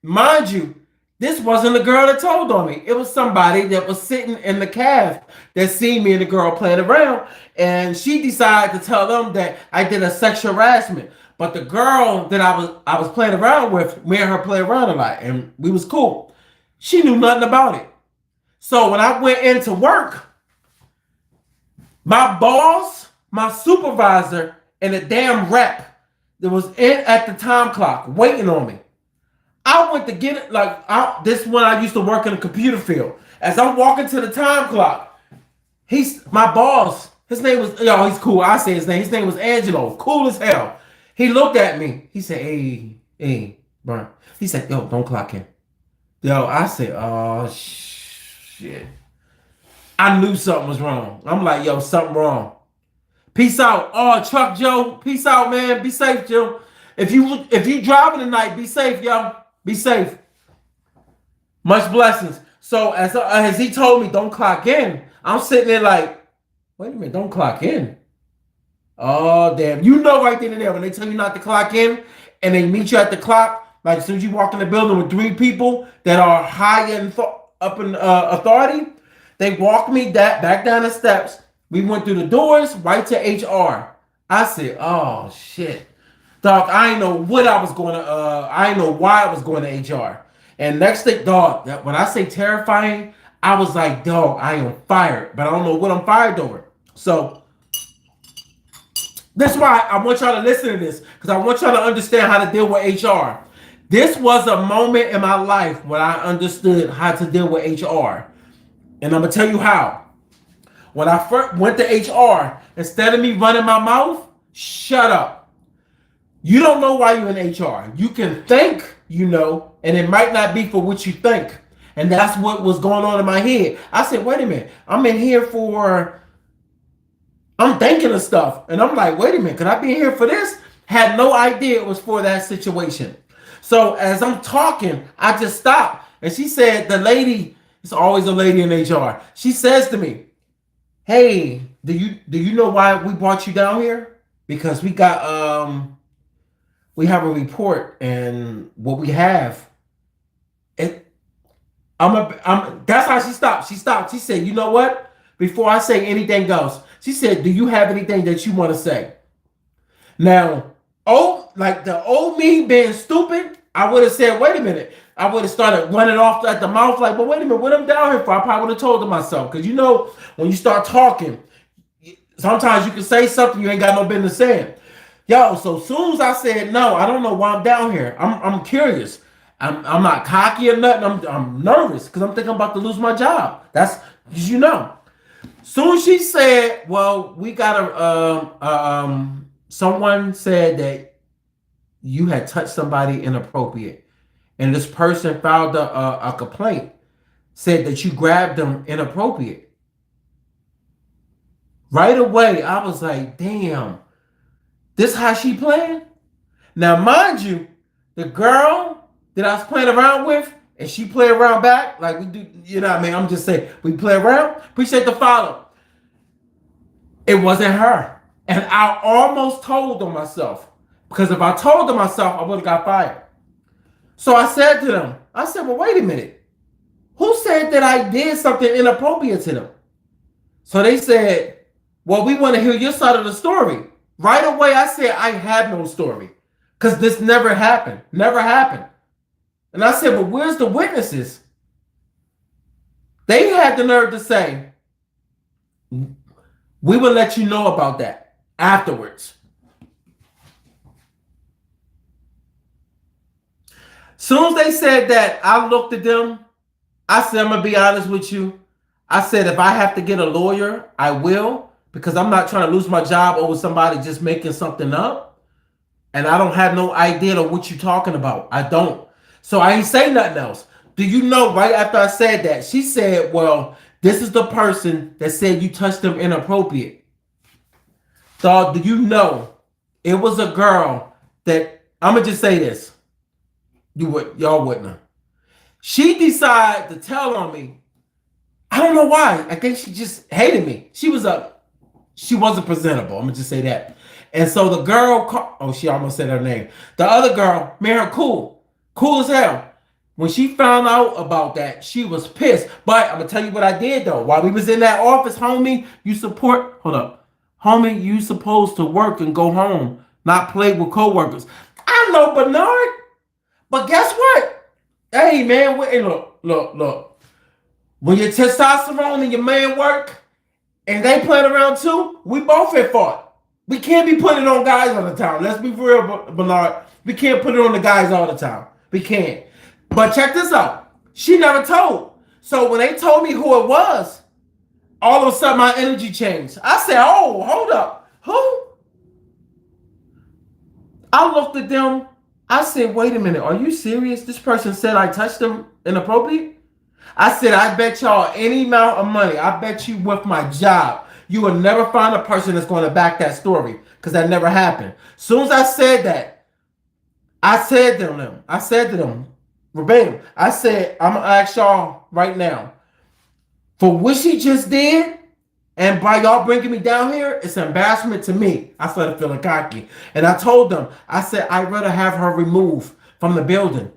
Mind you, this wasn't the girl that told on me. It was somebody that was sitting in the caf that seen me and the girl playing around, and she decided to tell them that I did a sexual harassment. But the girl that I was playing around with, me and her play around a lot, and we was cool. She knew nothing about it. So when I went into work, my boss, my supervisor, and a damn rep that was in at the time clock waiting on me. I went to get it, this one I used to work in the computer field. As I'm walking to the time clock, my boss, his name was, he's cool. I say his name. His name was Angelo, cool as hell. He looked at me. He said, hey, Brian. He said, yo, don't clock in. Yo, I said, oh, shit. I knew something was wrong. I'm like, yo, something wrong. Peace out. Oh, Truck Joe, peace out, man. Be safe, Joe. If you driving tonight, be safe, yo. Be safe. Much blessings. So as he told me, don't clock in, I'm sitting there like, wait a minute, don't clock in. Oh, damn. You know right then and there when they tell you not to clock in and they meet you at the clock, like as soon as you walk in the building with 3 people that are high up in authority, they walked me back down the steps. We went through the doors right to HR. I said, oh, shit. Dog, I didn't know what I was going to, I didn't know why I was going to HR. And next thing, dog, when I say terrifying, I was like, dog, I am fired. But I don't know what I'm fired over. So that's why I want y'all to listen to this, because I want y'all to understand how to deal with HR. This was a moment in my life when I understood how to deal with HR. And I'm going to tell you how. When I first went to HR, instead of me running my mouth, shut up. You don't know why you're in HR. You can think you know, and it might not be for what you think. And that's what was going on in my head. I said, wait a minute. I'm in here I'm thinking of stuff. And I'm like, wait a minute. Could I be here for this? Had no idea it was for that situation. So as I'm talking, I just stopped. And she said, the lady, it's always a lady in HR. She says to me, hey, do you know why we brought you down here? Because we have a report, and what we have, that's how she stopped. She stopped. She said, you know what? Before I say anything else, she said, do you have anything that you want to say? Now, like the old me being stupid, I would have said, wait a minute. I would have started running off at the mouth like, but wait a minute, what I'm down here for? I probably would have told to myself. Because you know, when you start talking, sometimes you can say something you ain't got no business saying. Yo, so soon as I said, no, I don't know why I'm down here. I'm curious. I'm not cocky or nothing. I'm nervous because I'm thinking I'm about to lose my job. That's, you know. Soon as she said, well, we got someone said that you had touched somebody inappropriate. And this person filed a complaint, said that you grabbed them inappropriate. Right away, I was like, damn, this how she playing? Now, mind you, the girl that I was playing around with, and she play around back, like we do, you know what I mean? I'm just saying, we play around. Appreciate the follow. It wasn't her. And I almost told on myself. Because if I told on myself, I would have got fired. So I said to them, well, wait a minute. Who said that I did something inappropriate to them? So they said, well, we want to hear your side of the story. Right away, I said, I have no story. Because this never happened. Never happened. And I said, but where's the witnesses? They had the nerve to say, we will let you know about that afterwards. Soon as they said that, I looked at them. I said, I'm going to be honest with you. I said, if I have to get a lawyer, I will. because I'm not trying to lose my job over somebody just making something up. And I don't have no idea of what you're talking about. I don't. So I ain't say nothing else. Do you know, right after I said that, she said, well, this is the person that said you touched them inappropriate. Dog, do you know it was a girl that, I'm going to just say this. Y'all wouldn't have. She decided to tell on me. I don't know why. I think she just hated me. She wasn't presentable. I'm gonna just say that. And so the girl, she almost said her name. The other girl, made her cool as hell. When she found out about that, she was pissed. But I'm gonna tell you what I did though. While we was in that office, homie, homie, you supposed to work and go home, not play with coworkers. I know, Bernard, but guess what? Hey man, look. When your testosterone and your man work and they playing around too, we both at fault. We can't be putting it on guys all the time. Let's be real, Bernard. We can't put it on the guys all the time. We can't. But check this out. She never told. So when they told me who it was, all of a sudden my energy changed. I said, oh, hold up. Who? I looked at them. I said, wait a minute. Are you serious? This person said I touched them inappropriate? I said, I bet y'all any amount of money. I bet you with my job, you will never find a person that's going to back that story because that never happened. As soon as I said that, I said to them, verbatim, I said, I'm going to ask y'all right now, for what she just did, and by y'all bringing me down here, it's an embarrassment to me. I started feeling cocky. And I told them, I said, I'd rather have her removed from the building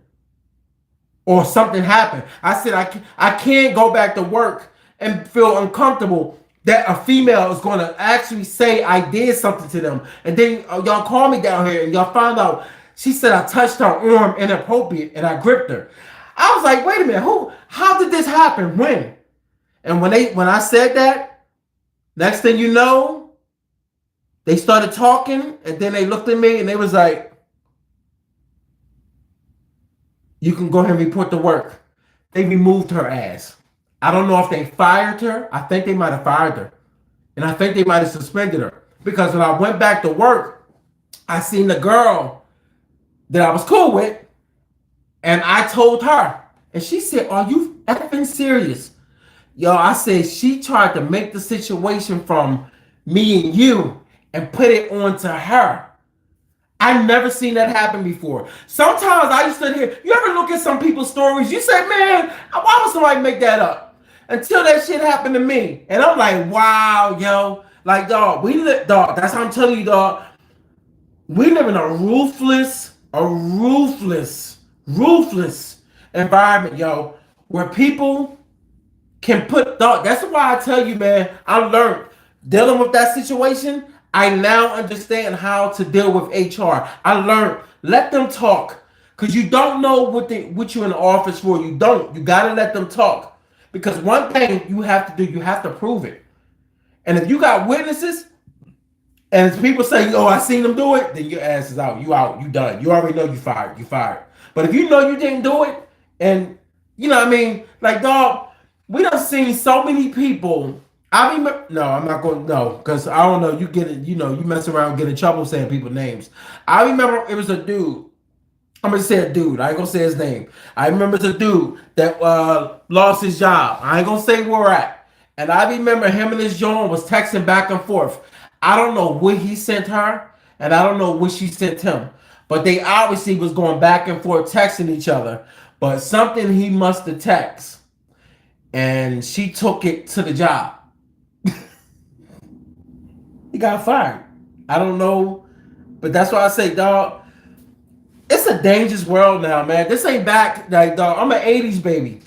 or something happened. I said, I can't go back to work and feel uncomfortable that a female is going to actually say I did something to them. And then y'all call me down here and y'all found out she said I touched her arm inappropriate and I gripped her. I was like, wait a minute, how did this happen? When? And when I said that, next thing you know, they started talking and then they looked at me and they was like, you can go ahead and report to work. They removed her ass. I don't know if they fired her. I think they might have fired her. And I think they might have suspended her. Because when I went back to work, I seen the girl that I was cool with. And I told her. And she said, are you effing serious? Yo, I said, she tried to make the situation from me and you and put it onto her. I never seen that happen before. Sometimes I used to hear, you ever look at some people's stories, you say, man, why would somebody make that up? Until that shit happened to me. And I'm like, wow, yo. Like, dog, that's how I'm telling you, dog. We live in a ruthless environment, yo, where people can put thought. That's why I tell you, man, I learned dealing with that situation. I now understand how to deal with HR. I learned, let them talk. Because you don't know what you're in the office for. You don't. You got to let them talk. Because one thing you have to do, you have to prove it. And if you got witnesses, and if people say, oh, I seen them do it, then your ass is out. You out. You done. You already know you fired. You fired. But if you know you didn't do it, and you know what I mean? Like, dog, we done seen so many people. I remember, no, I'm not going, no, because I don't know, you get it, you mess around, get in trouble saying people's names. I remember it was a dude. I'm going to say a dude. I ain't going to say his name. I remember it's a dude that lost his job. I ain't going to say where we're at. And I remember him and his John was texting back and forth. I don't know what he sent her, and I don't know what she sent him. But they obviously was going back and forth texting each other. But something he must have texted. And she took it to the job. He got fired. I don't know. But that's why I say, dog, it's a dangerous world now, man. This ain't back, like, dog. I'm an 80s baby.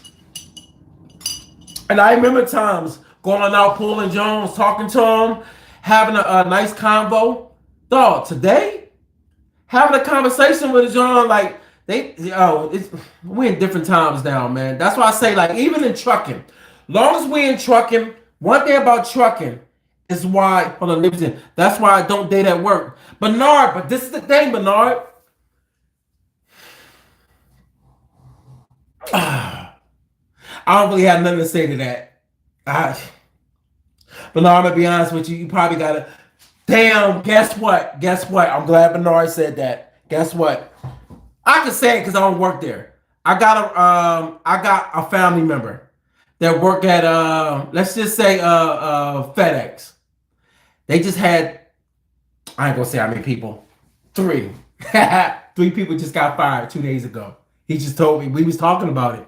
And I remember times going out, pulling Jones, talking to him, having a nice convo. Dog, today, having a conversation with a John, like, we're in different times now, man. That's why I say, like, even in trucking, long as we're in trucking, one thing about trucking is why, hold on, listen, that's why I don't date at work. Bernard, but this is the thing, Bernard. I don't really have nothing to say to that. But no, I'm gonna be honest with you. You probably gotta. Damn. Guess what? Guess what? I'm glad Bernard said that. Guess what? I can say it because I don't work there. I got a family member that work at let's just say FedEx. They just had, I ain't gonna say how many people. Three. Three people just got fired 2 days ago. He just told me. We was talking about it.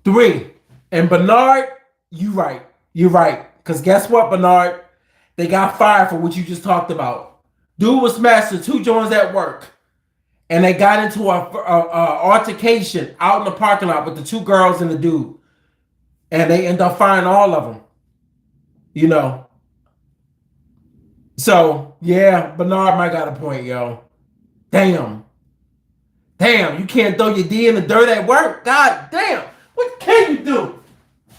Three. And Bernard, you right. You're right. Because guess what, Bernard? They got fired for what you just talked about. Dude was smashing two joints at work. And they got into a altercation out in the parking lot with the two girls and the dude. And they end up firing all of them. You know. So, yeah, Bernard might got a point, yo. Damn. Damn, you can't throw your D in the dirt at work. God damn. What can you do?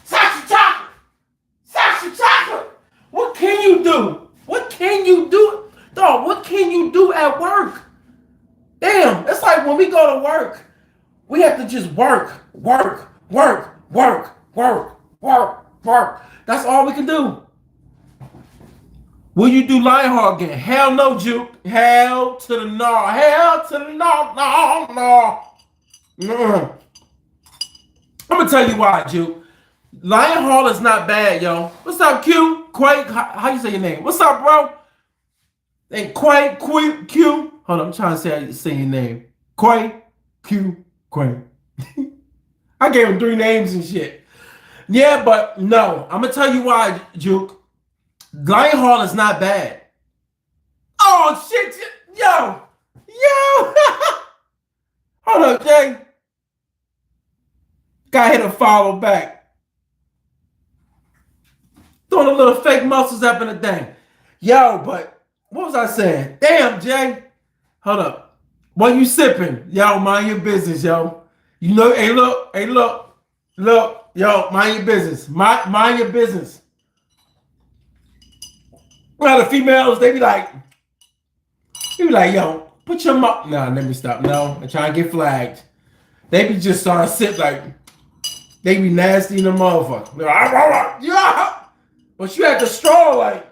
Sasha chocolate. Sasha chocolate. What can you do? What can you do? Dog, what can you do at work? Damn, it's like when we go to work, we have to just work. That's all we can do. Will you do Lionheart again? Hell no, Juke. Hell to the no. Hell to the no. I'm gonna tell you why, Juke. Lionheart is not bad, yo. What's up, Q? Quake, how you say your name? What's up, bro? And Quake, Q. Hold on, I'm trying to say your name. Quake, Q, Quake. I gave him 3 names and shit. Yeah, but no. I'm gonna tell you why, Juke. Lionheart is not bad. Oh shit, yo. Hold up, Jay. Guy hit a follow back. Throwing the little fake muscles up in the thing. Yo, but what was I saying? Damn, Jay. Hold up. What you sipping? Yo, mind your business, yo. You know, hey, look, yo, mind your business. Mind your business. Well, the females, they be like, yo, put your mouth. Nah, let me stop. No, I'm trying to get flagged. They be just starting to sit like, they be nasty in the motherfucker. Yeah. But you have to straw like,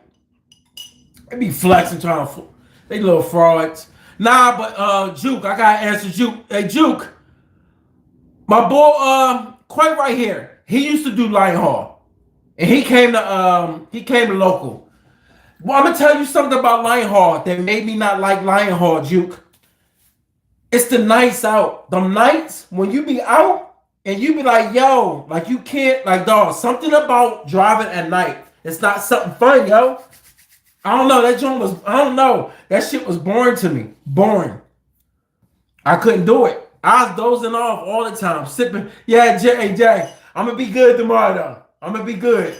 they be flexing trying to, they little frauds. Nah, but Juke, I gotta answer Juke. Hey, Juke, my boy, Quay right here. He used to do Lionheart, and he came to local. Well, I'm gonna tell you something about Lionheart that made me not like Lionheart, Juke. It's the nights out. The nights when you be out and you be like, yo, like you can't, like, dog, something about driving at night. It's not something fun, yo. I don't know. That joint was, I don't know. That shit was boring to me. Boring. I couldn't do it. I was dozing off all the time, sipping. Yeah, Jay, I'm gonna be good tomorrow, though. I'm gonna be good.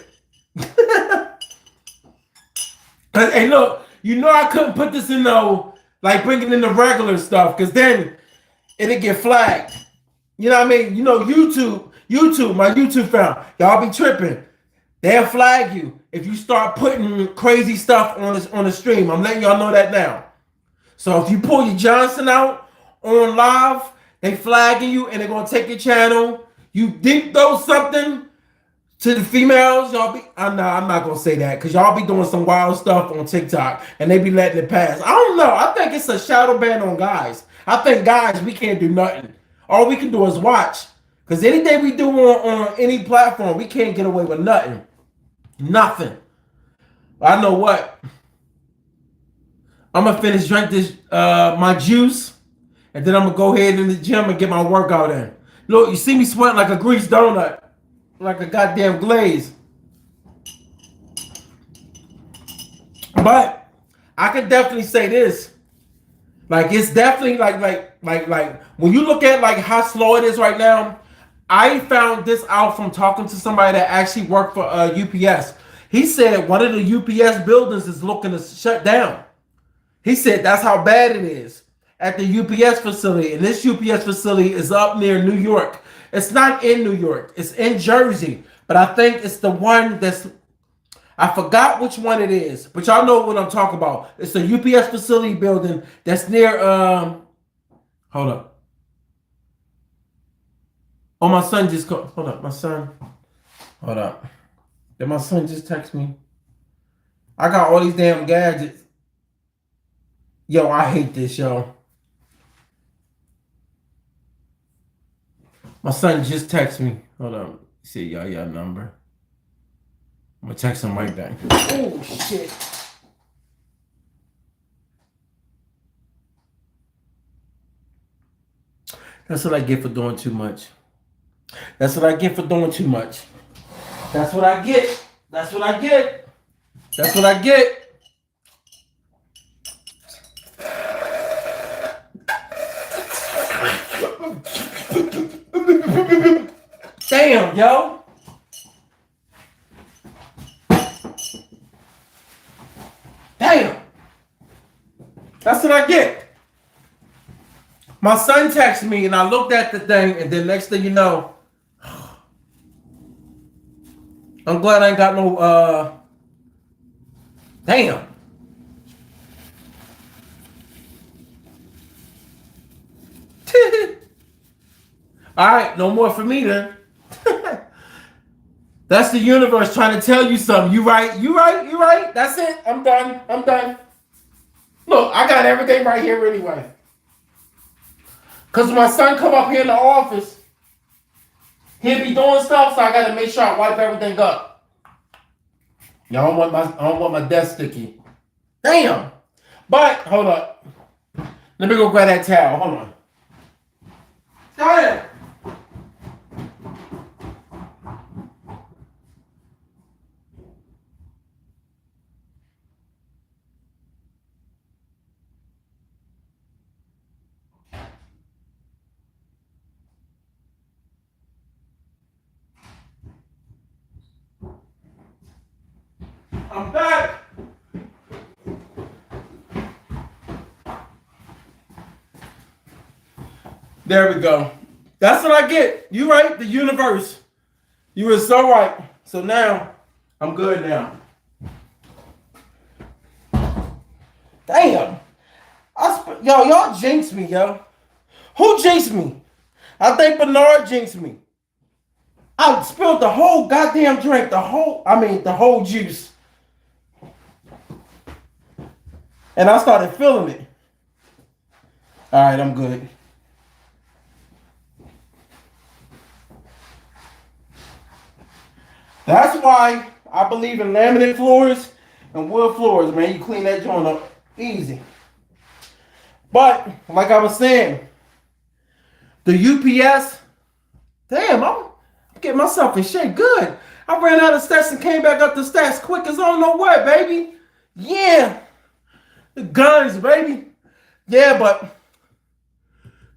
Hey, look, you know I couldn't put this in like bringing in the regular stuff, because then it'll get flagged. You know what I mean? You know, YouTube, my YouTube fam, y'all be tripping. They'll flag you if you start putting crazy stuff on the stream. I'm letting y'all know that now. So if you pull your Johnson out on live, they flagging you and they're gonna take your channel. You deep throw something to the females, y'all be. I'm not gonna say that because y'all be doing some wild stuff on TikTok and they be letting it pass. I don't know. I think it's a shadow ban on guys. I think guys, we can't do nothing. All we can do is watch. Because anything we do on any platform, we can't get away with nothing. Nothing. I know what. I'm gonna finish drink this my juice, and then I'm gonna go ahead in the gym and get my workout in. Look, you see me sweating like a greased donut. Like a goddamn glaze. But I can definitely say this. Like it's definitely like when you look at like how slow it is right now, I found this out from talking to somebody that actually worked for UPS. He said one of the UPS buildings is looking to shut down. He said that's how bad it is at the UPS facility. And this UPS facility is up near New York. It's not in New York. It's in Jersey. But I think it's the one that's, I forgot which one it is. But y'all know what I'm talking about. It's a UPS facility building that's near, hold up. Oh, my son just called. Hold up, my son. Hold up. Did my son just text me? I got all these damn gadgets. Yo, I hate this, yo. My son just texted me. Hold on. See y'all number. I'm gonna text him right back. Oh shit. That's what I get for doing too much. That's what I get for doing too much. That's what I get. That's what I get. That's what I get. Damn, yo. Damn. That's what I get. My son texted me and I looked at the thing, and then next thing you know, I'm glad I ain't got no damn. All right, no more for me then. That's the universe trying to tell you something. You right, you right, you right. That's it. I'm done. I'm done. Look, I got everything right here anyway. Cause my son come up here in the office, he'll be doing stuff, so I gotta make sure I wipe everything up. Y'all I don't want my desk sticky. Damn. But hold up. Let me go grab that towel. Hold on. Damn. I'm back. There we go. That's what I get. You right, the universe. You were so right. So now, I'm good now. Damn. Y'all jinxed me, yo. Who jinxed me? I think Bernard jinxed me. I spilled the whole goddamn drink, the whole juice. And I started feeling it. All right, I'm good. That's why I believe in laminate floors and wood floors, man. You clean that joint up easy. But, like I was saying, the UPS, damn, I'm getting myself in shape. Good. I ran out of stats and came back up the stats quick as I don't know what, baby. Yeah. The guns, baby. Yeah, but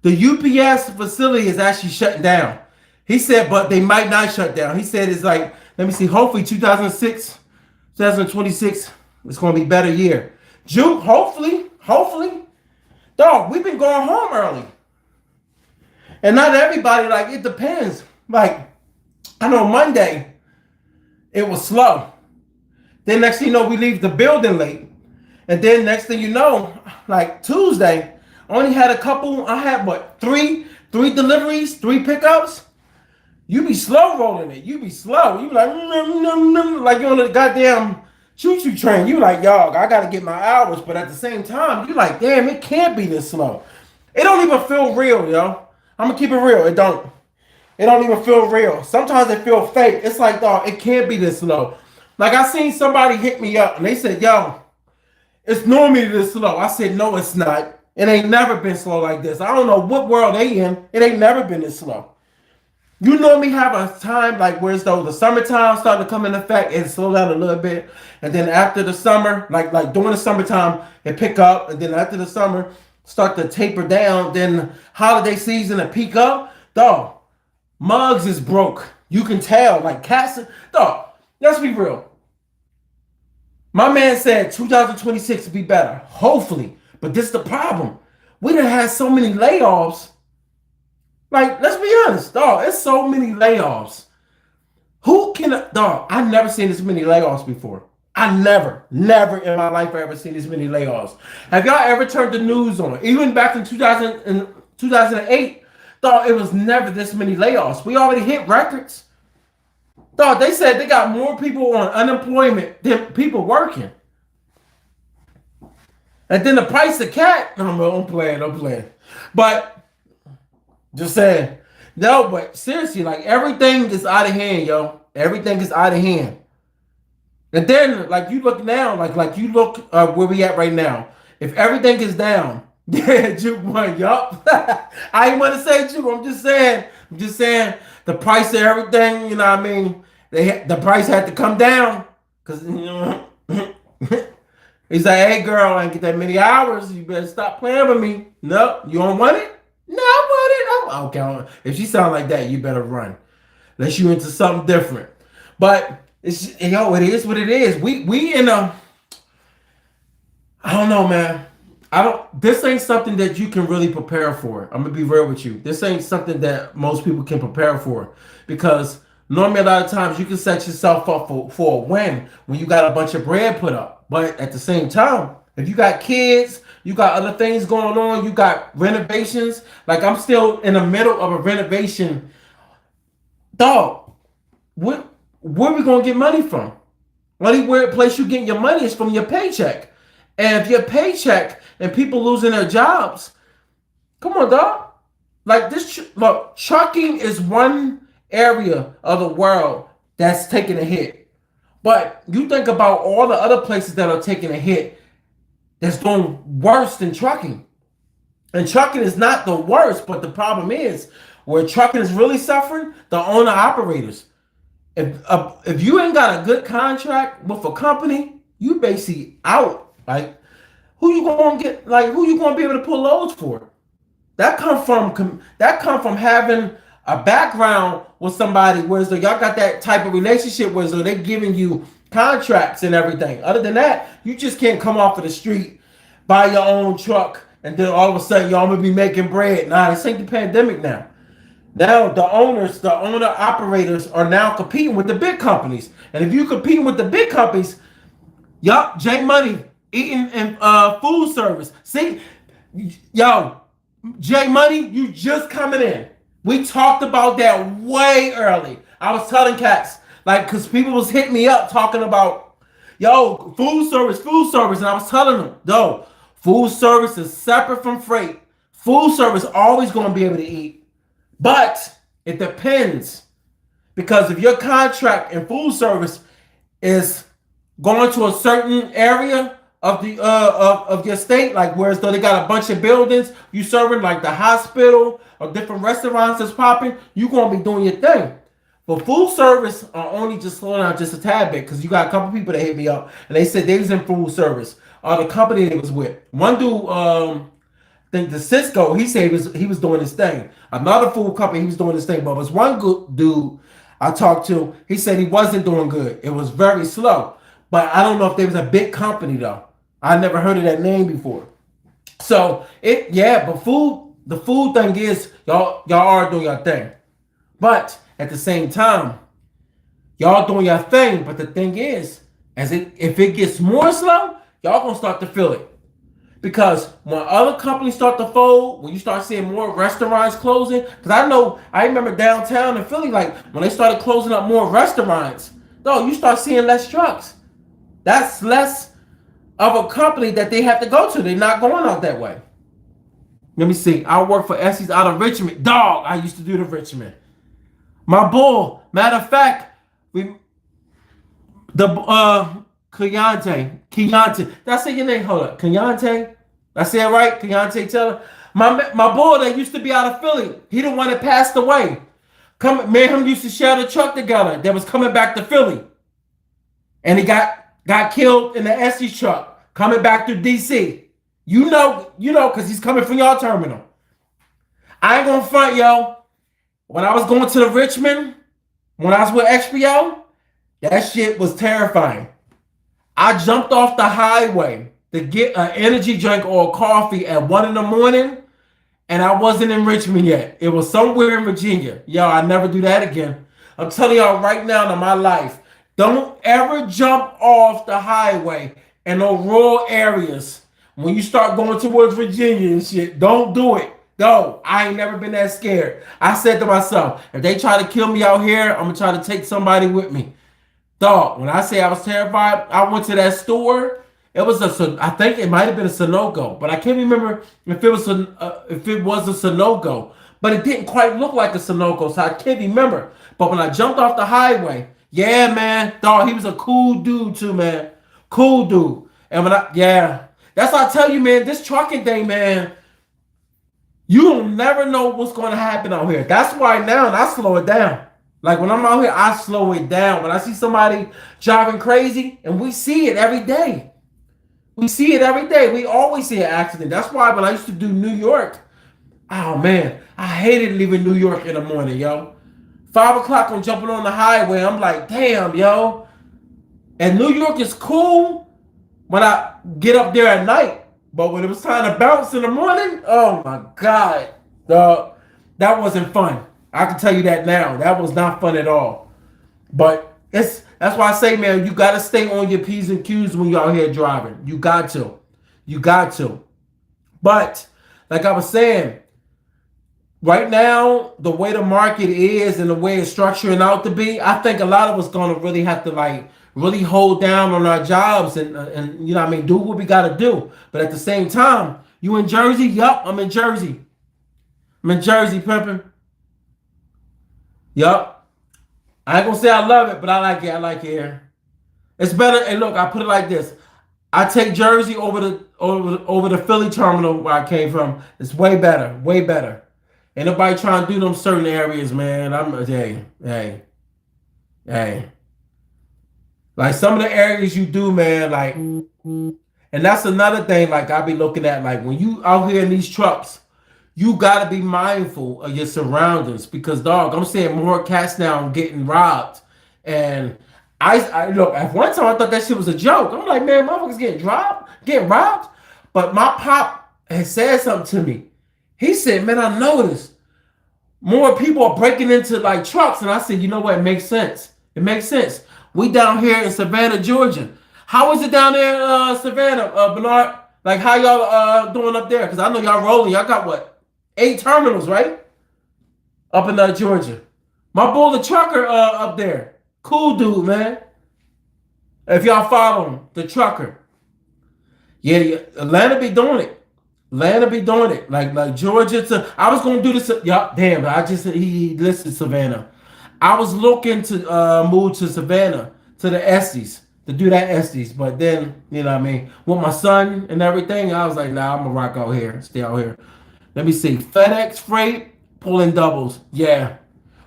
the UPS facility is actually shutting down. He said, but they might not shut down. He said it's like, let me see, hopefully 2026, it's going to be a better year. June, hopefully. Dog, we've been going home early. And not everybody, like, it depends. Like, I know Monday, it was slow. Then next thing you know, we leave the building late. And then next thing you know, like Tuesday, I only had three deliveries, 3 pickups. You be slow rolling it. You be slow. You be like, like you're on the goddamn choo-choo train. You like, y'all, I got to get my hours. But at the same time, you like, damn, it can't be this slow. It don't even feel real, yo. I'm going to keep it real. It don't even feel real. Sometimes it feel fake. It's like, dog, it can't be this slow. Like I seen somebody hit me up and they said, yo, it's normally this slow. I said, no, it's not. It ain't never been slow like this. I don't know what world they in. It ain't never been this slow. You normally have a time like where it's the summertime starting to come in effect and slow down a little bit. And then after the summer, like during the summertime, it pick up. And then after the summer, start to taper down. Then holiday season, it peak up. Dog, mugs is broke. You can tell. Like cats, dog, let's be real. My man said 2026 will be better. Hopefully. But this is the problem. We done had so many layoffs. Like, let's be honest, dog. It's so many layoffs. I've never seen this many layoffs before. I never in my life ever seen this many layoffs. Have y'all ever turned the news on? Even back in 2008, dog, it was never this many layoffs. We already hit records. Dog, they said they got more people on unemployment than people working. And then the price of cat, I'm playing, I'm playing. But just saying, no, but seriously, like everything is out of hand, yo. Everything is out of hand. And then, like you look now, like you look where we at right now. If everything is down, yeah, Juke one, yup. I ain't want to say Juke. I'm just saying, the price of everything. You know what I mean? The price had to come down because you know. He's like, hey girl, I ain't get that many hours. You better stop playing with me. No, you don't want it? No, I want it. Okay, if she sound like that, you better run. Unless you into something different. But it's it is what it is. We in a I don't know, man. I don't this ain't something that you can really prepare for. I'm gonna be real with you. This ain't something that most people can prepare for. Because normally a lot of times you can set yourself up for a win when you got a bunch of bread put up. But at the same time, if you got kids, you got other things going on, you got renovations. Like I'm still in the middle of a renovation. Dog, where we gonna get money from? Only where place you getting your money is from your paycheck. And if your paycheck and people losing their jobs, come on, dog. Like look, trucking is one area of the world that's taking a hit. But you think about all the other places that are taking a hit that's doing worse than trucking. And trucking is not the worst, but the problem is where trucking is really suffering, the owner operators. If you ain't got a good contract with a company, you basically out. Like who you gonna get? Like who you gonna be able to pull loads for? That come from having a background with somebody where y'all got that type of relationship where they giving you contracts and everything. Other than that, you just can't come off of the street, buy your own truck, and then all of a sudden y'all gonna be making bread. Nah, this ain't the pandemic now. Now the owner operators are now competing with the big companies. And if you competing with the big companies, yup, J Money eating and food service. See, yo, J Money, you just coming in. We talked about that way early. I was telling cats, like, cause people was hitting me up talking about, yo, food service. And I was telling them, yo, food service is separate from freight. Food service always gonna be able to eat. But it depends. Because if your contract in food service is going to a certain area of the of your state, like whereas though they got a bunch of buildings, you serving like the hospital or different restaurants that's popping, you gonna be doing your thing. But food service are only just slowing down just a tad bit because you got a couple people that hit me up and they said they was in food service. The company they was with. One dude, the Cisco, he said he was doing his thing. Another food company, he was doing his thing. But it was one good dude I talked to, he said he wasn't doing good. It was very slow. But I don't know if there was a big company though. I never heard of that name before. So but the food thing is y'all are doing your thing. But at the same time, y'all doing your thing. But the thing is, if it gets more slow, y'all gonna start to feel it. Because when other companies start to fold, when you start seeing more restaurants closing, because I remember downtown in Philly, like when they started closing up more restaurants, though, you start seeing less trucks. That's less of a company that they have to go to. They're not going out that way. Let me see. I work for Essie's out of Richmond. Dog, I used to do the Richmond. My bull. Matter of fact, Keontae. Did I say your name? Hold up. Keontae? I said it right? Keontae Taylor? My boy that used to be out of Philly, he the one that passed away. Me and him used to share the truck together that was coming back to Philly. And he got killed in the Essie's truck coming back to DC. You know, because he's coming from y'all terminal. I ain't gonna front, yo. When I was going to the Richmond, when I was with XPO, that shit was terrifying. I jumped off the highway to get an energy drink or a coffee at 1 a.m, and I wasn't in Richmond yet. It was somewhere in Virginia. Yo, I never do that again. I'm telling y'all right now in my life, don't ever jump off the highway in those rural areas when you start going towards Virginia and shit. Don't do it. Yo, I ain't never been that scared. I said to myself, if they try to kill me out here, I'm gonna try to take somebody with me. Dog, when I say I was terrified, I went to that store. It was I think it might have been a Sunoco, but I can't remember if it was a Sunoco. But it didn't quite look like a Sunoco, so I can't remember. But when I jumped off the highway, yeah, man, dog, he was a cool dude too, man, cool dude. And yeah, that's why I tell you, man, this trucking thing, man, you don't never know what's going to happen out here. That's why now I slow it down. Like when I'm out here, I slow it down. When I see somebody driving crazy, and we see it every day. We see it every day. We always see an accident. That's why when I used to do New York, oh man, I hated leaving New York in the morning, yo. 5 o'clock, I'm jumping on the highway. I'm like, damn, yo. And New York is cool when I get up there at night. But when it was time to bounce in the morning, oh my God, dog, that wasn't fun. I can tell you that now. That was not fun at all. But that's why I say, man, you got to stay on your P's and Q's when you're out here driving. You got to. You got to. But like I was saying, right now, the way the market is and the way it's structuring out to be, I think a lot of us going to really have to really hold down on our jobs and you know what I mean, do what we got to do. But at the same time, you in Jersey? Yup, I'm in Jersey. I'm in Jersey, pimping. Yup. I ain't gonna say I love it, but I like it. I like it here. It's better. And look, I put it like this: I take Jersey over the Philly terminal where I came from. It's way better, way better. Ain't nobody trying to do them certain areas, man. Hey. Like some of the areas you do, man. Like, and that's another thing. Like I be looking at, like when you out here in these trucks. You gotta be mindful of your surroundings because, dog, I'm seeing more cats now getting robbed. And I look, at one time I thought that shit was a joke. I'm like, man, motherfuckers getting robbed. But my pop had said something to me. He said, man, I noticed more people are breaking into like trucks. And I said, you know what? It makes sense. It makes sense. We down here in Savannah, Georgia. How is it down there, Savannah, Bernard? Like, how y'all doing up there? Because I know y'all rolling. Y'all got what? 8 terminals, right? Up in Georgia. My boy, the trucker, up there. Cool dude, man. If y'all follow him, the trucker. Yeah, Atlanta be doing it. Atlanta be doing it. Like Georgia. I was going to do this. Yeah, damn. He listed Savannah. I was looking to move to Savannah, to the Estes, to do that Estes. But then, you know what I mean, with my son and everything, I was like, nah, I'm going to rock out here, stay out here. Let me see. FedEx Freight, pulling doubles. Yeah.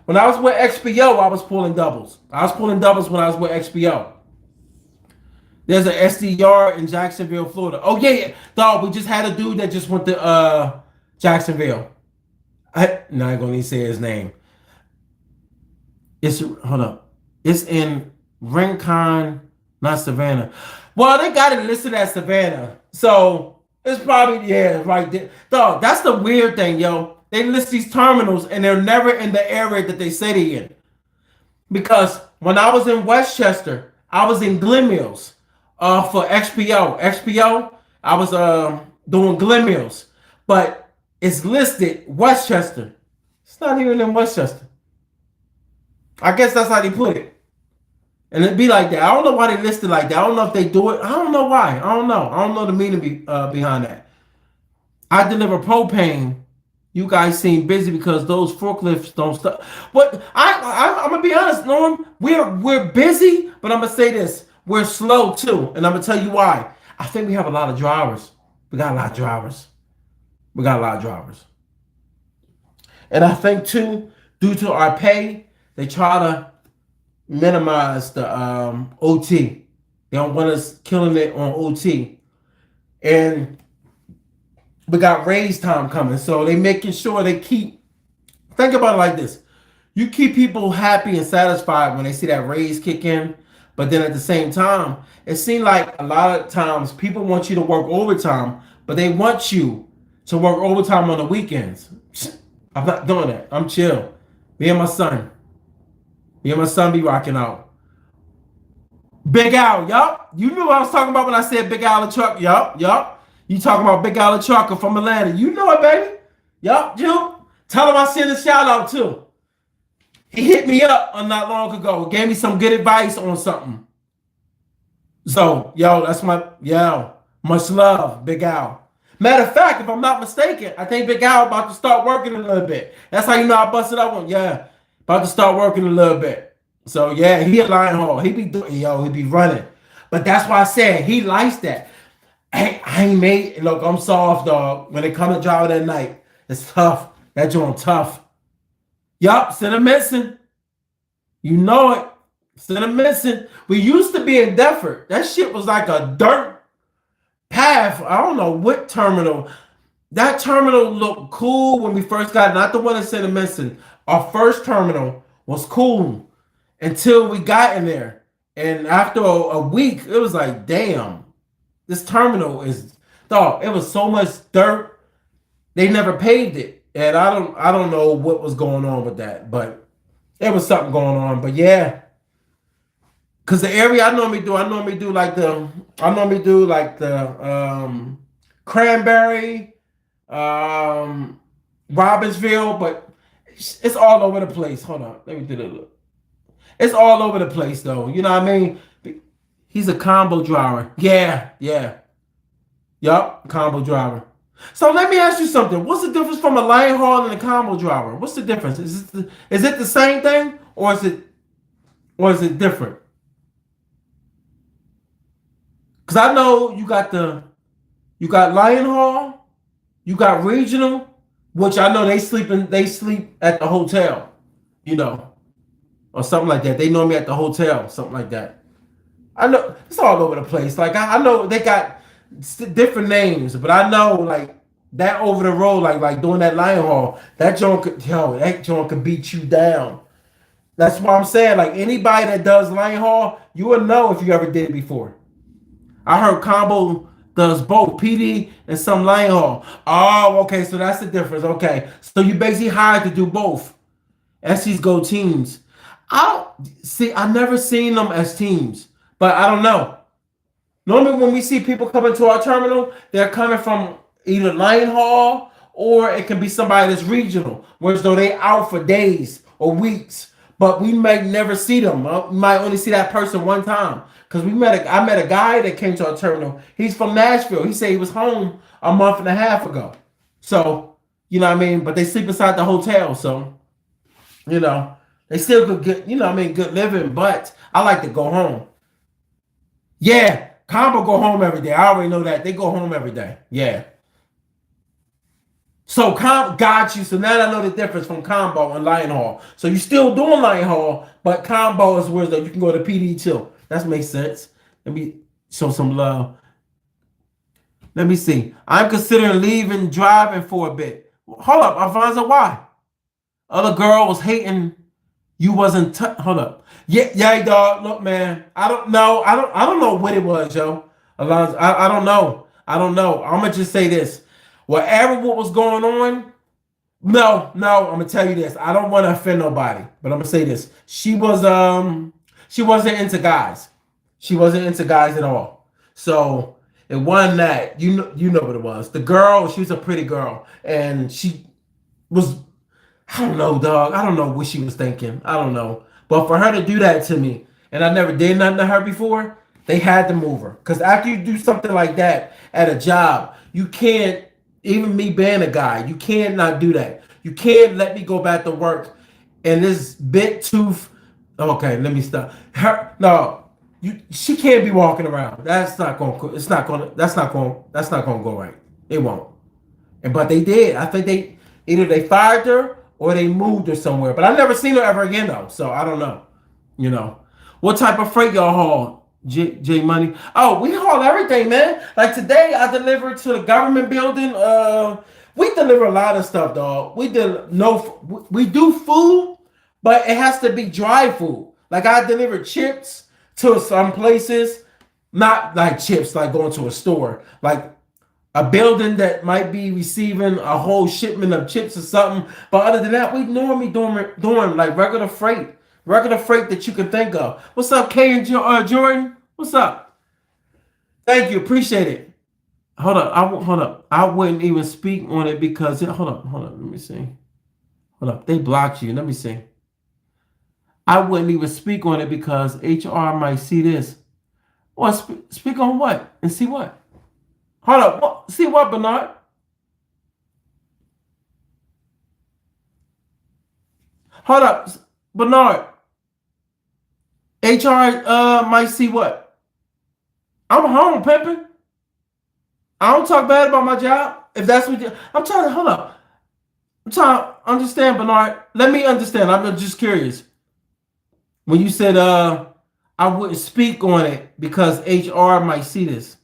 When I was with XPO, I was pulling doubles. I was pulling doubles when I was with XPO. There's an SDR in Jacksonville, Florida. Oh, yeah. Dog, we just had a dude that just went to Jacksonville. I ain't going to even say his name. Hold up. It's in Rincon, not Savannah. Well, they got it listed as Savannah. So... it's probably, yeah, right there. Dog, that's the weird thing, yo. They list these terminals and they're never in the area that they say they're in. Because when I was in Westchester, I was in Glen Mills for XPO. XPO, I was doing Glen Mills. But it's listed Westchester. It's not even in Westchester. I guess that's how they put it. And it'd be like that. I don't know why they listed like that. I don't know if they do it. I don't know why. I don't know. I don't know the meaning behind that. I deliver propane. You guys seem busy because those forklifts don't stop. But I'm gonna be honest, Norm. We're busy, but I'm gonna say this: we're slow too, and I'm gonna tell you why. I think we have a lot of drivers. We got a lot of drivers. And I think too, due to our pay, they try to minimize the OT. They don't want us killing it on OT. And we got raise time coming. So they making sure they keep, think about it like this. You keep people happy and satisfied when they see that raise kick in. But then at the same time, it seems like a lot of times people want you to work overtime, but they want you to work overtime on the weekends. I'm not doing that. I'm chill. Me and my son be rocking out. Big Al, yup. You knew what I was talking about when I said Big Al the truck. Yup. You talking about Big Al the trucker from Atlanta. You know it, baby. Yup, Jim. Tell him I sent a shout out too. He hit me up not long ago. Gave me some good advice on something. So, yo, that's much love, Big Al. Matter of fact, if I'm not mistaken, I think Big Al about to start working a little bit. That's how you know I busted up on. Yeah, about to start working a little bit. So yeah, he a lion hall. He be running. But that's why I said he likes that. I ain't made. Look, I'm soft, dog. When it comes to driving at night, it's tough. That joint tough. Yup, send a missing. You know it. Instead of missing, we used to be in Deptford. That shit was like a dirt path. I don't know what terminal. That terminal looked cool when we first got it. Not the one that said missing. Our first terminal was cool until we got in there. And after a week, it was like, damn, this terminal is dog. It was so much dirt. They never paved it. And I don't know what was going on with that, but there was something going on. But yeah. Cause the area I normally do like the Cranberry, Robbinsville, but it's all over the place. Hold on, let me do the look. It's all over the place though. You know what I mean? He's a combo driver. Yeah. Yup, combo driver. So let me ask you something. What's the difference from a lion haul and a combo driver? What's the difference? Is it the same thing or is it different? Cause I know you got Lion Hall, you got regional, which I know they sleep at the hotel, you know, or something like that. They know me at the hotel, something like that. I know it's all over the place. Like I know they got different names, but I know like that over the road, like doing that Lion Hall, that joint could beat you down. That's why I'm saying like anybody that does Lion Hall, you will know if you ever did it before. I heard Combo does both PD and some Lion Hall. Oh, okay, so that's the difference. Okay, so you basically hired to do both. SC's go teams. I never seen them as teams, but I don't know. Normally, when we see people coming to our terminal, they're coming from either Lion Hall or it can be somebody that's regional, whereas though they out for days or weeks. But we might never see them. We might only see that person one time. Because I met a guy that came to our terminal. He's from Nashville. He said he was home a month and a half ago. So, you know what I mean? But they sleep inside the hotel. So, you know, they still could get, you know what I mean, good living. But I like to go home. Yeah, Combo go home every day. I already know that. They go home every day. Yeah. So got you. So now I know the difference from Combo and Lion Hall. So you're still doing Lion Hall, but Combo is where you can go to PD too. That makes sense. Let me show some love. Let me see. I'm considering leaving driving for a bit. Hold up, Alfonso, why? Other girl was hating you wasn't hold up. Yeah, dog. Look, man. I don't know. I don't know what it was, yo. Alonzo, I don't know. I'm gonna just say this. Whatever what was going on, no, I'm gonna tell you this. I don't want to offend nobody, but I'm gonna say this. She wasn't into guys. She wasn't into guys at all. So it wasn't that. You know what it was. The girl, she was a pretty girl, and she was, I don't know, dog. I don't know what she was thinking. I don't know. But for her to do that to me, and I never did nothing to her before, they had to move her. Because after you do something like that at a job, you can't, even me being a guy, you can't not do that. You can't let me go back to work and this big tooth. Okay, let me stop. She can't be walking around. That's not going to go right. It won't. But they did. I think either they fired her or they moved her somewhere. But I never seen her ever again though. So I don't know. You know. What type of freight y'all haul? J Money. Oh, we haul everything, man. Like today, I delivered to the government building. We deliver a lot of stuff, dog. We do food, but it has to be dry food. Like I delivered chips to some places, not like chips, like going to a store, like a building that might be receiving a whole shipment of chips or something. But other than that, we normally doing like regular freight that you can think of. What's up, Kay and Jordan? What's up? Thank you, appreciate it. Hold up. I wouldn't even speak on it because hold up, let me see. Hold up, they blocked you. Let me see. I wouldn't even speak on it because HR might see this. Well, speak on what and see what? Hold up, see what, Bernard? Hold up, Bernard. HR might see what? I'm home, pimping. I don't talk bad about my job. If that's what I'm trying to hold up. I'm trying to understand, Bernard. Let me understand. I'm just curious. When you said I wouldn't speak on it because HR might see this.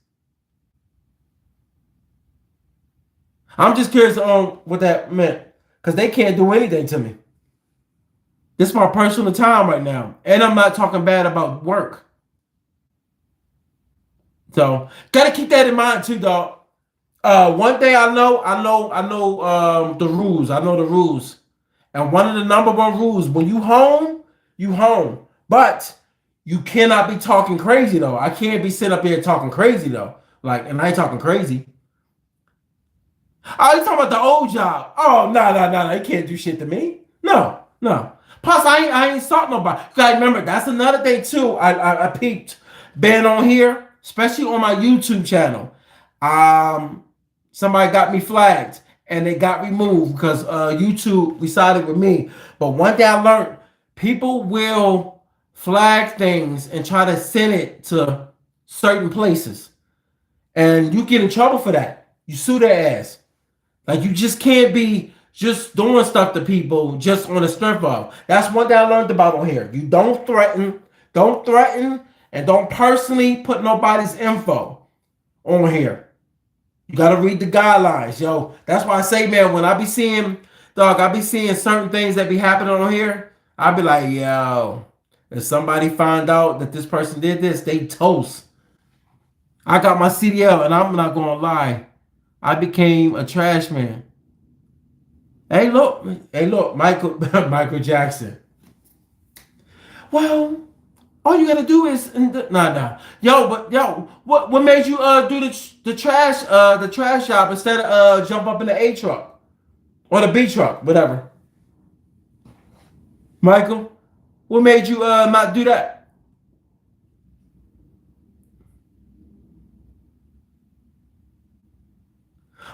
I'm just curious on what that meant. Because they can't do anything to me. This is my personal time right now. And I'm not talking bad about work. So gotta keep that in mind too, dog. One thing I know the rules. I know the rules. And one of the number one rules, when you home, you home. But you cannot be talking crazy though. I can't be sitting up here talking crazy though. Like, and I ain't talking crazy. Oh, you talking about the old job? Oh, no. They can't do shit to me. No. Plus, I ain't sought nobody. You gotta remember, that's another thing too. I peeped being on here, especially on my YouTube channel. Somebody got me flagged and they got removed because YouTube decided with me. But one thing I learned, people will flag things and try to send it to certain places. And you get in trouble for that. You sue their ass. Like, you just can't be just doing stuff to people just on the strength of. That's one thing I learned about on here. You don't threaten, and don't personally put nobody's info on here. You gotta read the guidelines, yo. That's why I say, man, when I be seeing certain things that be happening on here, I be like, yo, if somebody find out that this person did this, they toast. I got my CDL, and I'm not gonna lie, I became a trash man. Hey, look, Michael Jackson. Well, all you gotta do is what made you do the trash job instead of jump up in the A truck or the B truck, whatever? Michael, what made you not do that?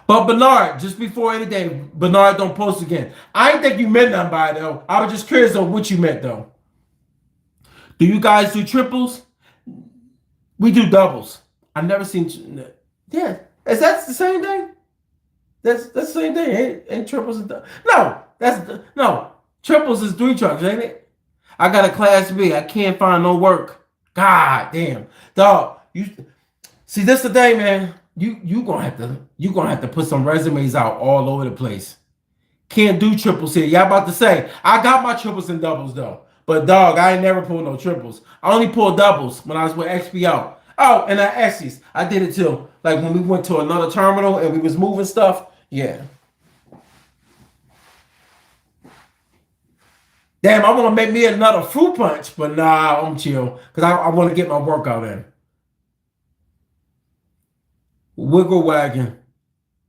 But Bernard, just before anything, Bernard don't post again. I didn't think you meant nothing by it though. I was just curious on what you meant though. Do you guys do triples? We do doubles. I've never seen. Yeah, is that the same thing? That's the same thing. Ain't triples? No, no. Triples is 3 trucks, ain't it? I got a class B. I can't find no work. God damn, dog. You see, this the thing, man. You gonna have to put some resumes out all over the place. Can't do triples here. Y'all about to say I got my triples and doubles though, but dog, I ain't never pulled no triples. I only pulled doubles when I was with XPO. Oh, and I X's. I did it too. Like when we went to another terminal and we was moving stuff. Yeah. Damn, I want to make me another fruit punch, but nah, I'm chill because I want to get my workout in. Wiggle wagon.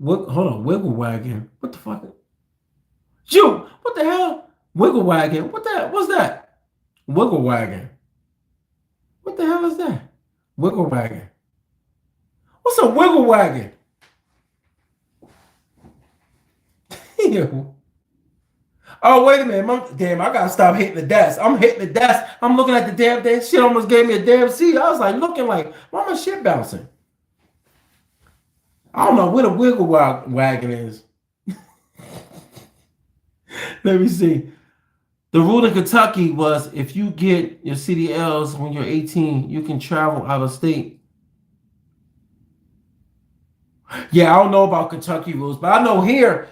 Hold on, wiggle wagon. What the fuck? Shoot, what the hell? Wiggle wagon. What's that? Wiggle wagon. What the hell is that? Wiggle wagon. What's a wiggle wagon? Oh, wait a minute. Damn, I gotta stop hitting the desk. I'm hitting the desk. I'm looking at the damn thing. Shit almost gave me a damn seat. I was like looking like, why my shit bouncing? I don't know where the wiggle wagon is. Let me see. The rule in Kentucky was if you get your CDLs when you're 18, you can travel out of state. Yeah, I don't know about Kentucky rules, but I know here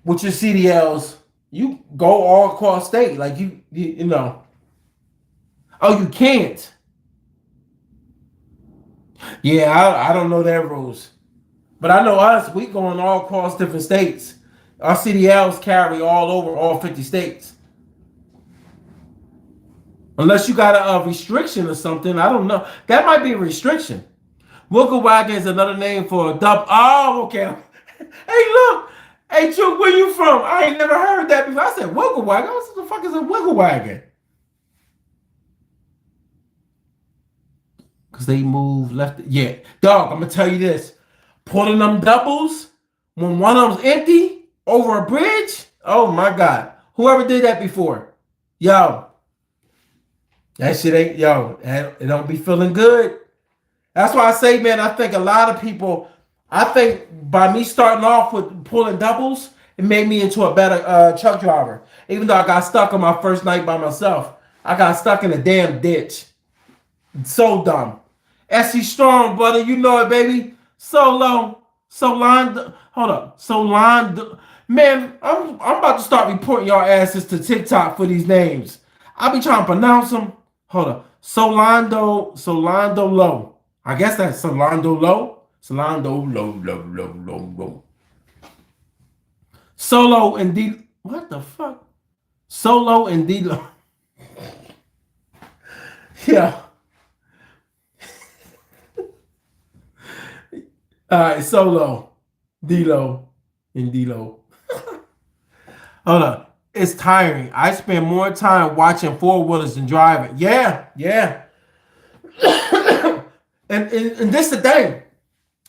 with your CDLs, you go all across state. Like you know. Oh, you can't. Yeah, I don't know their rules. But I know us, we going all across different states. Our CDLs carry all over all 50 states. Unless you got a restriction or something, I don't know. That might be a restriction. Wiggle wagon is another name for a double. Oh, okay. Hey, look. Hey, Chuck, where you from? I ain't never heard that before. I said, wiggle wagon? What the fuck is a wiggle wagon? Because they move left. Yeah. Dog, I'm going to tell you this. Pulling them doubles when one of them's empty over a bridge. Oh, my God. Whoever did that before. Yo, that shit ain't, yo, it don't be feeling good. That's why I say, man, I think a lot of people, I think by me starting off with pulling doubles, it made me into a better truck driver. Even though I got stuck on my first night by myself, I got stuck in a damn ditch. So dumb. SC Strong, brother, you know it, baby. Solo, Solon, hold up, Solon. Man, I'm about to start reporting y'all asses to TikTok for these names. I be trying to pronounce them. Hold up, Solando Low. I guess that's Solando Low. Solando Low. Solo and D. What the fuck? Solo and D. Yeah. All right, Solo, D-Lo, and D-Lo. Hold on. It's tiring. I spend more time watching four-wheelers than driving. Yeah, yeah. and this the thing.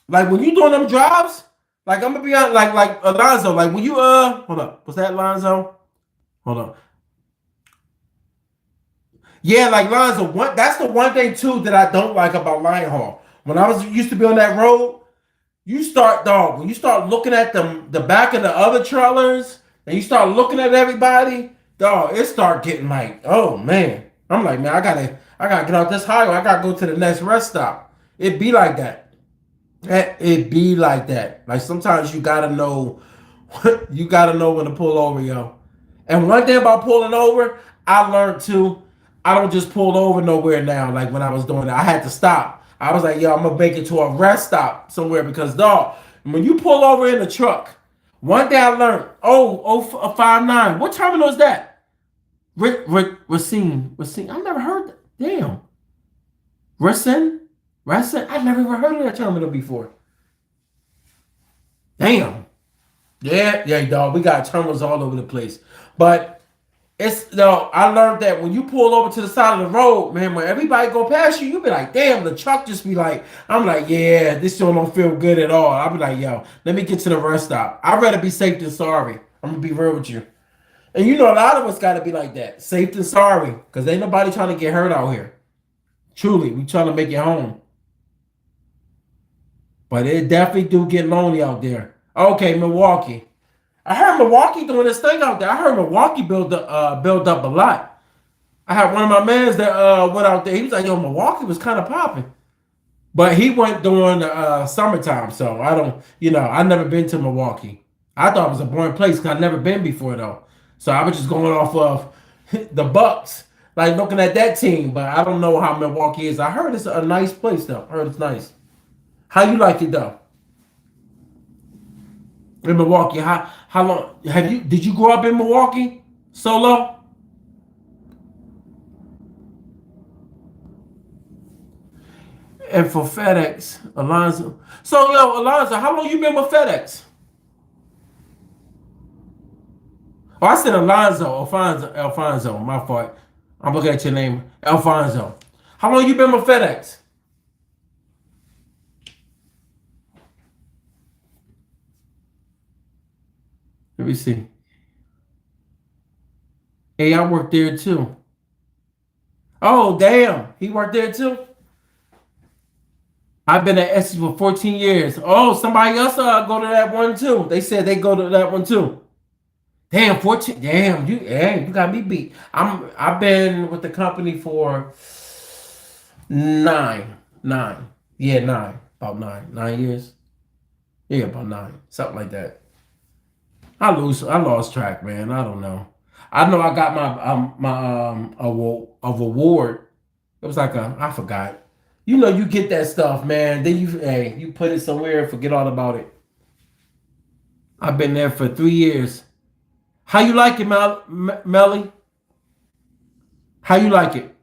Like, when you doing them drives, like, I'm going to be honest, like Alonzo, like, when you, hold up. Was that Alonzo? Hold on. Yeah, like Lonzo, that's the one thing, too, that I don't like about Lion Hall. When I was used to be on that road, you start, dog, when you start looking at the back of the other trailers and you start looking at everybody, dog, it start getting like, oh man. I'm like, man, I gotta get out this highway. I gotta go to the next rest stop. It be like that. It be like that. Like sometimes you gotta know you gotta know when to pull over, yo. And one thing about pulling over, I learned too, I don't just pull over nowhere now. Like when I was doing it, I had to stop. I was like, yo, I'm gonna make it to a rest stop somewhere because dog, when you pull over in a truck, one thing I learned, 59. What terminal is that? Racine. I never heard that. Damn. Racine? I never even heard of that terminal before. Damn. Yeah, dog. We got terminals all over the place. But it's no, I learned that when you pull over to the side of the road, man, when everybody go past you, you be like, damn, the truck just be like, I'm like, yeah, this don't feel good at all. I'll be like, yo, let me get to the rest stop. I'd rather be safe than sorry. I'm gonna be real with you. And you know, a lot of us gotta be like that. Safe than sorry. Cause ain't nobody trying to get hurt out here. Truly, we trying to make it home. But it definitely do get lonely out there. Okay, Milwaukee. I heard Milwaukee doing this thing out there. I heard Milwaukee build up a lot. I had one of my mans that went out there. He was like, yo, Milwaukee was kind of popping. But he went during the summertime. So I don't, I never been to Milwaukee. I thought it was a boring place because I'd never been before though. So I was just going off of the Bucks, like looking at that team. But I don't know how Milwaukee is. I heard it's a nice place though. I heard it's nice. How you like it though? In Milwaukee, how long did you grow up in Milwaukee? Solo? And for FedEx, Alonzo. So yo, Alonzo, how long you been with FedEx? Oh, I said Alfonso, my fault. I'm looking at your name, Alfonso. How long you been with FedEx? Let me see. Hey, I worked there too. Oh, damn. He worked there too? I've been at Essex for 14 years. Oh, somebody else go to that one too. They said they go to that one too. Damn, 14. Damn, you got me beat. I've been with the company for nine. Yeah, nine. About nine. 9 years. Yeah, about nine. Something like that. I lost track, man. I don't know. I know I got my award. It was like I forgot. You know, you get that stuff, man. Then you put it somewhere and forget all about it. I've been there for 3 years. How you like it, Melly? How you like it?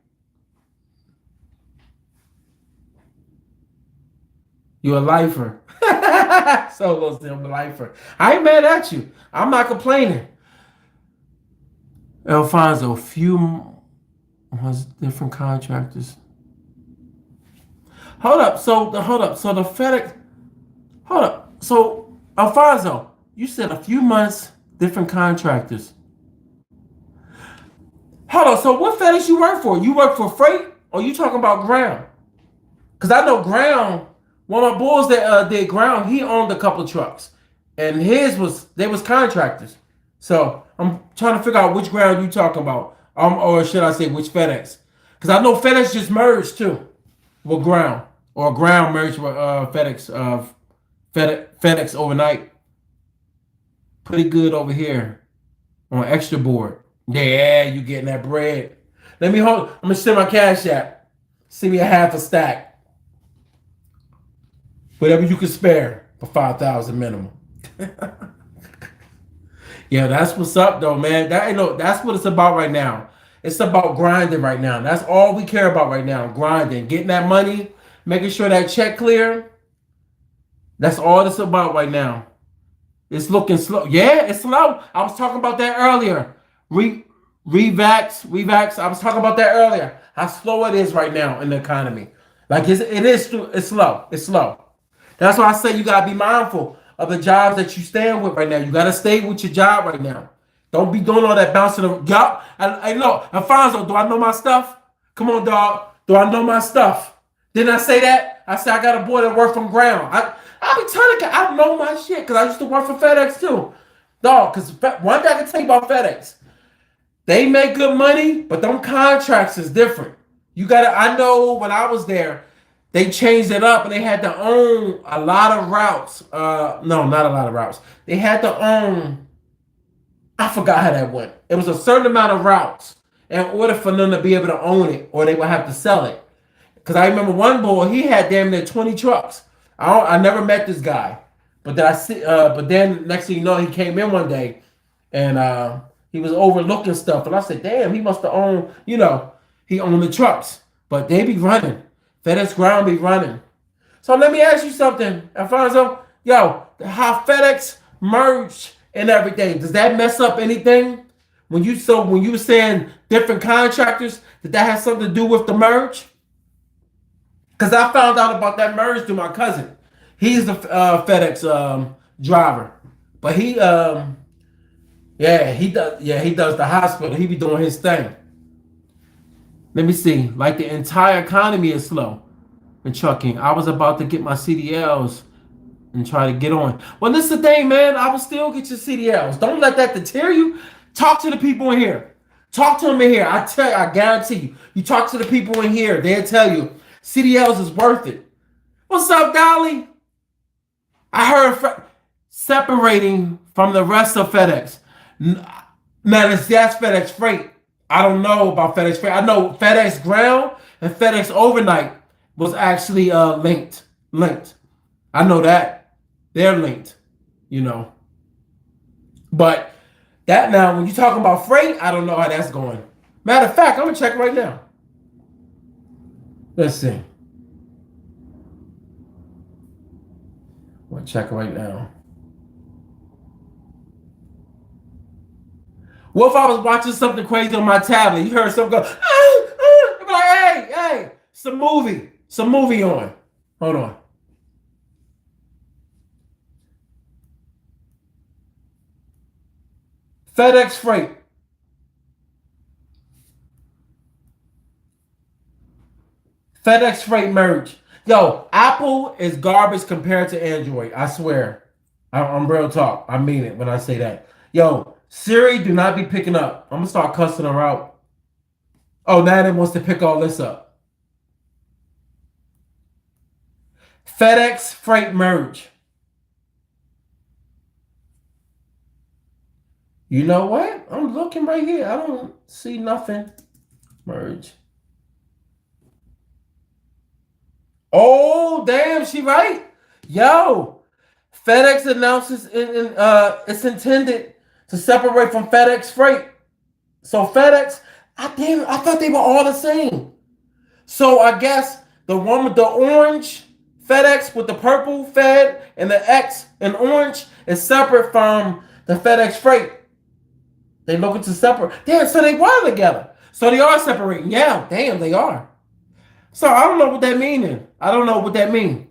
You a lifer. Solo Silver Lifer. I ain't mad at you. I'm not complaining. Alfonso, few was different contractors. Hold up. Hold up. So the FedEx. Hold up. So Alfonso, you said a few months, different contractors. Hold on. So what FedEx you work for? You work for freight, or you talking about ground? Because I know ground. One of my boys that did ground, he owned a couple of trucks, and his was they was contractors. So I'm trying to figure out which ground you talking about, or should I say which FedEx? Because I know FedEx just merged too with ground, or ground merged with FedEx. FedEx overnight, pretty good over here on extra board. Yeah, you getting that bread. Let me hold. I'm gonna send my cash app. Send me a half a stack, whatever you can spare for 5,000 minimum. Yeah, that's what's up though, man. That ain't no. That's what it's about right now. It's about grinding right now. That's all we care about right now. Grinding, getting that money, making sure that check clear. That's all it's about right now. It's looking slow. Yeah, it's slow. I was talking about that earlier. Revax. I was talking about that earlier. How slow it is right now in the economy. Like it's slow. It's slow. That's why I say you gotta be mindful of the jobs that you stand with right now. You gotta stay with your job right now. Don't be doing all that bouncing. Yup. I know. Alfonso, do I know my stuff? Come on, dog. Do I know my stuff? Didn't I say that? I said I got a boy that work from ground. I be telling you, I know my shit because I used to work for FedEx too. Dog, because one thing I can tell you about FedEx, they make good money, but them contracts is different. I know when I was there, they changed it up and they had to own a lot of routes. No, not a lot of routes. They had to own, I forgot how that went. It was a certain amount of routes in order for them to be able to own it or they would have to sell it. Because I remember one boy, he had damn near 20 trucks. I never met this guy, but then next thing you know, he came in one day, and he was overlooking stuff, and I said, "Damn, he must have owned, he owned the trucks, but they be running, FedEx Ground be running." So let me ask you something, Alfonso. Yo, how FedEx merged and everything, does that mess up anything? When you were saying different contractors, did that have something to do with the merge? Because I found out about that merge through my cousin. He's the FedEx driver. But he does the hospital. He be doing his thing. Let me see. Like the entire economy is slow in trucking. I was about to get my CDLs and try to get on. Well, this is the thing, man. I will still get your CDLs. Don't let that deter you. Talk to the people in here. Talk to them in here. I guarantee you. You talk to the people in here, they'll tell you. CDLs is worth it. What's up, Dolly? I heard separating from the rest of FedEx. Now, that's FedEx Freight. I don't know about FedEx Freight. I know FedEx Ground and FedEx Overnight was actually linked. I know that. They're linked, But that now, when you're talking about freight, I don't know how that's going. Matter of fact, I'm going to check right now. Let's see. We'll check right now. What if I was watching something crazy on my tablet? You heard something go, I'm like, hey, some movie on. Hold on. FedEx Freight. FedEx Freight merge. Yo, Apple is garbage compared to Android. I swear. I'm real talk. I mean it when I say that. Yo, Siri do not be picking up. I'm going to start cussing her out. Oh, now it wants to pick all this up. FedEx Freight merge. You know what? I'm looking right here. I don't see nothing. Merge. Oh, damn, she right. Yo, FedEx announces it's intended to separate from FedEx Freight. So FedEx, I thought they were all the same. So I guess the one with the orange, FedEx with the purple Fed and the X in orange is separate from the FedEx freight. They looking to separate. Damn, so they were together. So they are separating. Yeah, damn, they are. So I don't know what that means. I don't know what that means.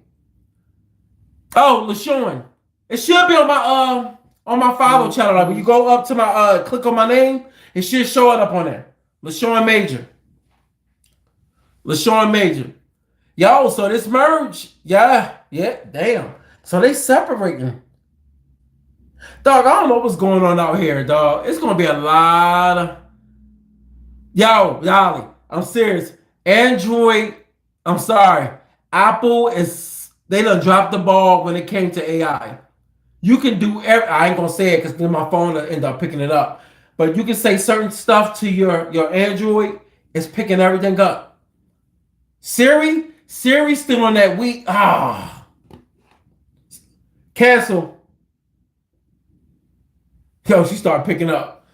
Oh, LaShawn. It should be on my follow channel. Like when you go up to my click on my name, it should show it up on there. LaShawn Major. LaShawn Major. Yo, so this merge, yeah, damn. So they separating. Dog, I don't know what's going on out here, dog. It's gonna be a lot of yo, Yali. I'm serious. Android, I'm sorry. Apple they done dropped the ball when it came to AI. You can do I ain't gonna say it because then my phone will end up picking it up. But you can say certain stuff to your Android, it's picking everything up. Siri's still on that week. Cancel. Yo, she start picking up.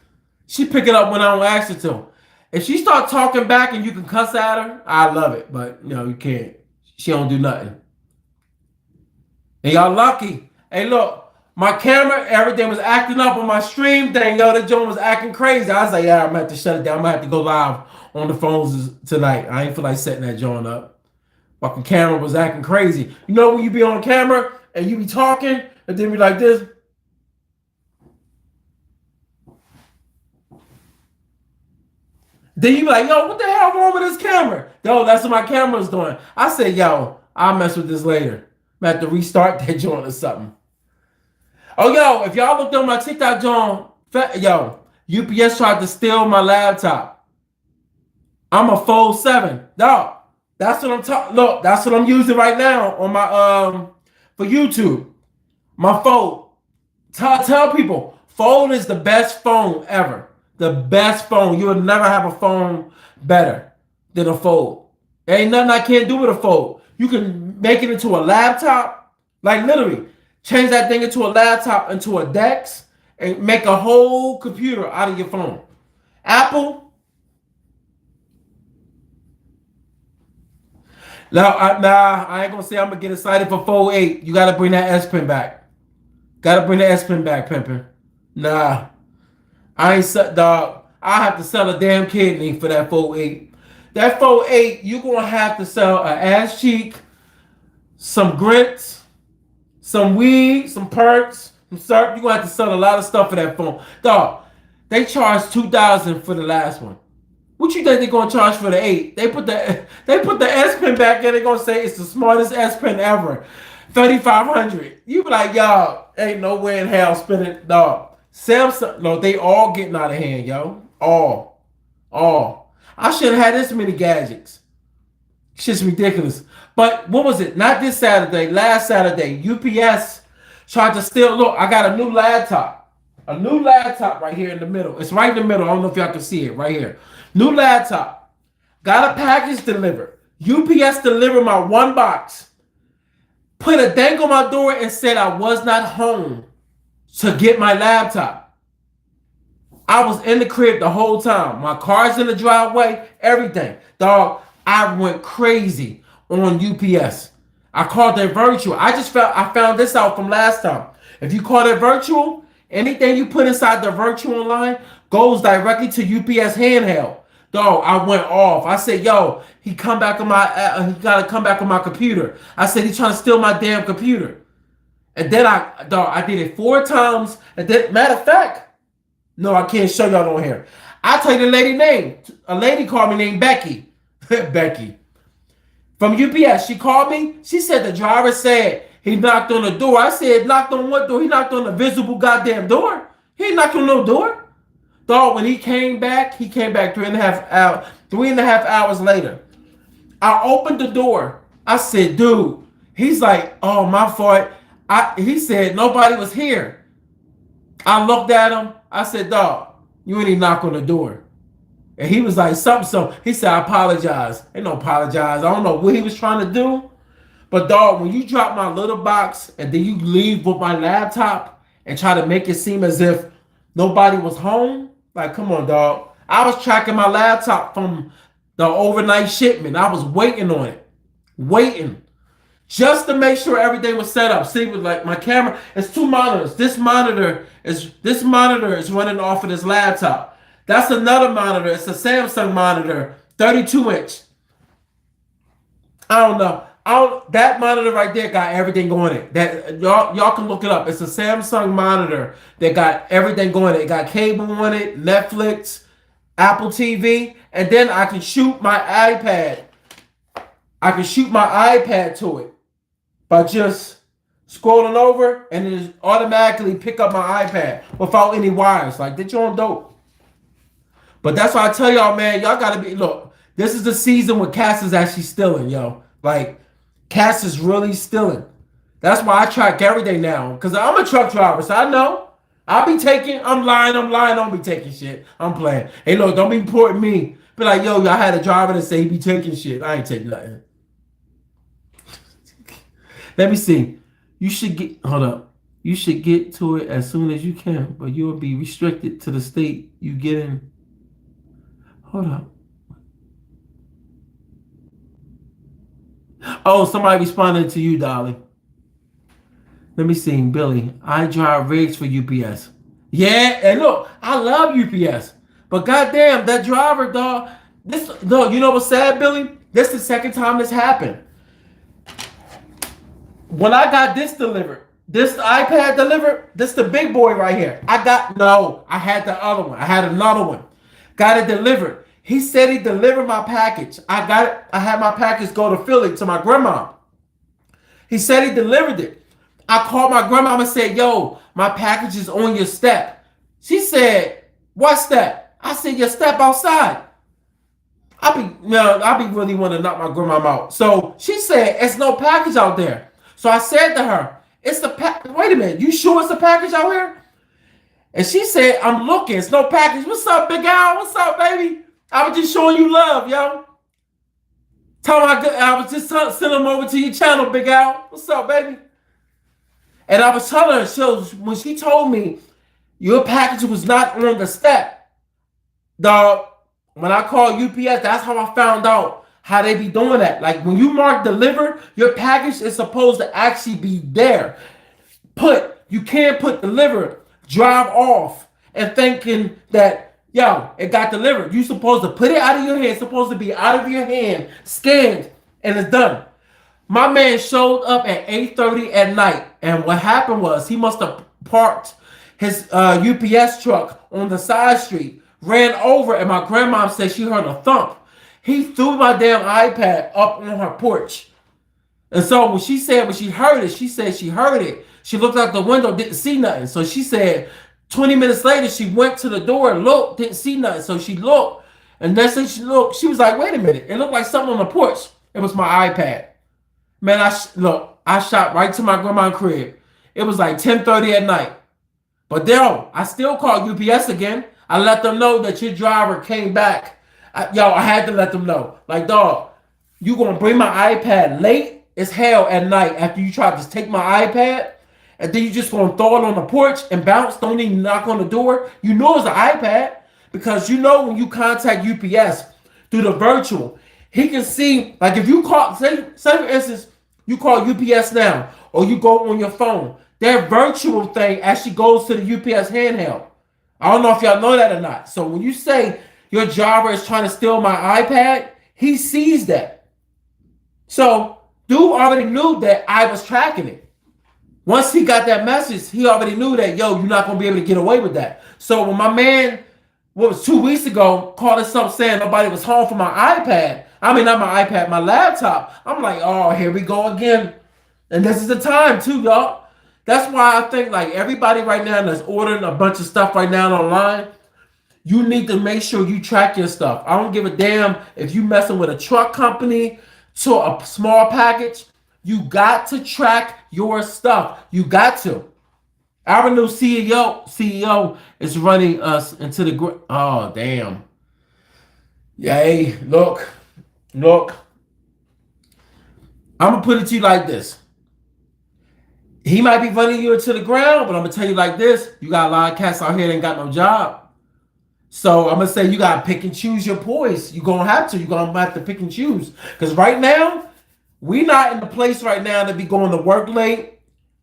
She pick it up when I don't ask her to. If she start talking back and you can cuss at her, I love it. But you can't. She don't do nothing. And y'all lucky. Hey, look, my camera, everything was acting up on my stream thing. Yo, the joint was acting crazy. I was like, yeah, I'm gonna have to shut it down. I'm gonna have to go live on the phones tonight. I ain't feel like setting that joint up. Fucking camera was acting crazy. You know when you be on camera and you be talking and then be like this? Then you be like, yo, what the hell wrong with this camera? Yo, that's what my camera's doing. I said, yo, I'll mess with this later. I'm gonna have to restart that joint or something. Oh, yo, if y'all looked on my TikTok joint, yo, UPS tried to steal my laptop. I'm a Fold 7. Dog, that's what I'm talking. Look, that's what I'm using right now on my for YouTube. My Fold. Tell people, Fold is the best phone ever. The best phone. You will never have a phone better than a Fold. There ain't nothing I can't do with a Fold. You can make it into a laptop. Like literally, change that thing into a laptop, into a DeX, and make a whole computer out of your phone. Apple. Now, I ain't gonna say I'm gonna get excited for Fold 8. You gotta bring that S Pen back. Gotta bring the S Pen back, pimpin'. Nah. I ain't set, dog. I have to sell a damn kidney for that Fold 8. That Fold 8, you're gonna have to sell an ass cheek, some grits, some weed, some perks, some syrup. You're gonna have to sell a lot of stuff for that phone. Dog, they charged $2,000 for the last one. What you think they're gonna charge for the 8? They put the S Pen back there, they're gonna say it's the smartest S Pen ever. $3,500. You be like, y'all, ain't no way in hell spending, dog. Samsung, no, they all getting out of hand, yo. All. I shouldn't have had this many gadgets. Shit's ridiculous. But what was it? Not this Saturday, last Saturday, UPS tried to steal. Look, I got a new laptop. A new laptop right here in the middle. It's right in the middle. I don't know if y'all can see it right here. New laptop. Got a package delivered. UPS delivered my one box. Put a dang on my door and said I was not home to get my laptop. I was in the crib the whole time. My car's in the driveway, everything. Dog, I went crazy on UPS. I called it virtual. I found this out from last time. If you call it virtual, anything you put inside the virtual line goes directly to UPS handheld. Dog, I went off. I said, yo, he gotta come back on my computer. I said, he's trying to steal my damn computer. And then I did it 4 times. And then, matter of fact, no, I can't show y'all on here. I'll tell you the lady name. A lady called me named Becky. Becky. From UPS. She called me. She said the driver said he knocked on the door. I said, knocked on what door? He knocked on the visible goddamn door. He ain't knocked on no door. Dog, when he came back 3.5 hours later. I opened the door. I said, dude. He's like, oh, my fault. He said nobody was here. I looked at him. I said, dog, you ain't even knock on the door. And he was like, something. He said, I apologize. Ain't no apologize. I don't know what he was trying to do. But dog, when you drop my little box and then you leave with my laptop and try to make it seem as if nobody was home, like, come on, dog. I was tracking my laptop from the overnight shipment. I was waiting on it. just to make sure everything was set up. See, with like my camera, it's two monitors. This monitor is running off of this laptop. That's another monitor. It's a Samsung monitor, 32-inch. I don't know. That monitor right there got everything going in. That y'all can look it up. It's a Samsung monitor that got everything going in. It got cable on it, Netflix, Apple TV, and then I can shoot my iPad. I can shoot my iPad to it by just scrolling over, and it just automatically pick up my iPad without any wires. Like, did you on dope? But that's why I tell y'all, man, y'all gotta be, look, this is the season where Cass is actually stealing, yo. Like, Cass is really stealing. That's why I track everything now. Because I'm a truck driver, so I know. I'm lying, I don't be taking shit. I'm playing. Hey, look, don't be reporting me. Be like, yo, I had a driver that say he be taking shit. I ain't taking nothing. Let me see. Hold up. You should get to it as soon as you can, but you'll be restricted to the state you get in. Hold up. Oh, somebody responded to you, darling. Let me see, Billy. I drive rigs for UPS. Yeah, and look, I love UPS. But goddamn, that driver, dog. You know what's sad, Billy? This is the second time this happened. When I got this delivered, this iPad delivered, this the big boy right here. I had the other one. I had another one. Got it delivered. He said he delivered my package. I got it. I had my package go to Philly to my grandma. He said he delivered it. I called my grandma and said, yo, my package is on your step. She said, what step? I said, your step outside. I be really want to knock my grandma out. So she said, it's no package out there. So I said to her, wait a minute, you sure it's a package out here? And she said, I'm looking, it's no package. What's up, Big Al? What's up, baby? I was just showing you love, yo. I was just sending them over to your channel, Big Al. What's up, baby? And I was telling her, so when she told me your package was not on the step, dog, when I called UPS, that's how I found out how they be doing that. Like when you mark deliver, your package is supposed to actually be there. You can't put deliver, drive off, and thinking that, yo, it got delivered. You supposed to put it out of your hand. It's supposed to be out of your hand, scanned, and it's done. My man showed up at 8:30 at night, and what happened was he must have parked his UPS truck on the side street, ran over, and my grandma said she heard a thump. He threw my damn iPad up on her porch. And so when she heard it, she said she heard it. She looked out the window, didn't see nothing. So she said 20 minutes later, she went to the door and looked, didn't see nothing. So she looked, and next thing she looked, she was like, wait a minute. It looked like something on the porch. It was my iPad. Man, I shot right to my grandma's crib. It was like 10:30 at night. But I still called UPS again. I let them know that your driver came back. I had to let them know. Like, dog, you gonna bring my iPad late as hell at night after you try to take my iPad, and then you just gonna throw it on the porch and bounce, don't even knock on the door. You know it's an iPad, because you know when you contact UPS through the virtual, he can see, like if you call, say for instance, you call UPS now, or you go on your phone, their virtual thing actually goes to the UPS handheld. I don't know if y'all know that or not. So when you say your driver is trying to steal my iPad, he sees that. So dude already knew that I was tracking it. Once he got that message, he already knew that, yo, you're not going to be able to get away with that. So when my man, what was 2 weeks ago, called us up saying nobody was home for my iPad, I mean, not my iPad, my laptop, I'm like, oh, here we go again. And this is the time too, y'all. That's why I think like everybody right now that's ordering a bunch of stuff right now online, you need to make sure you track your stuff. I don't give a damn if you messing with a truck company to a small package. You got to track your stuff. You got to. Our new CEO is running us into the oh damn. Yay! Look. I'm gonna put it to you like this. He might be running you into the ground, but I'm gonna tell you like this: you got a lot of cats out here that ain't got no job. So I'm gonna say you gotta pick and choose your poise. You're gonna have to pick and choose. Because right now, We not in the place right now to be going to work late,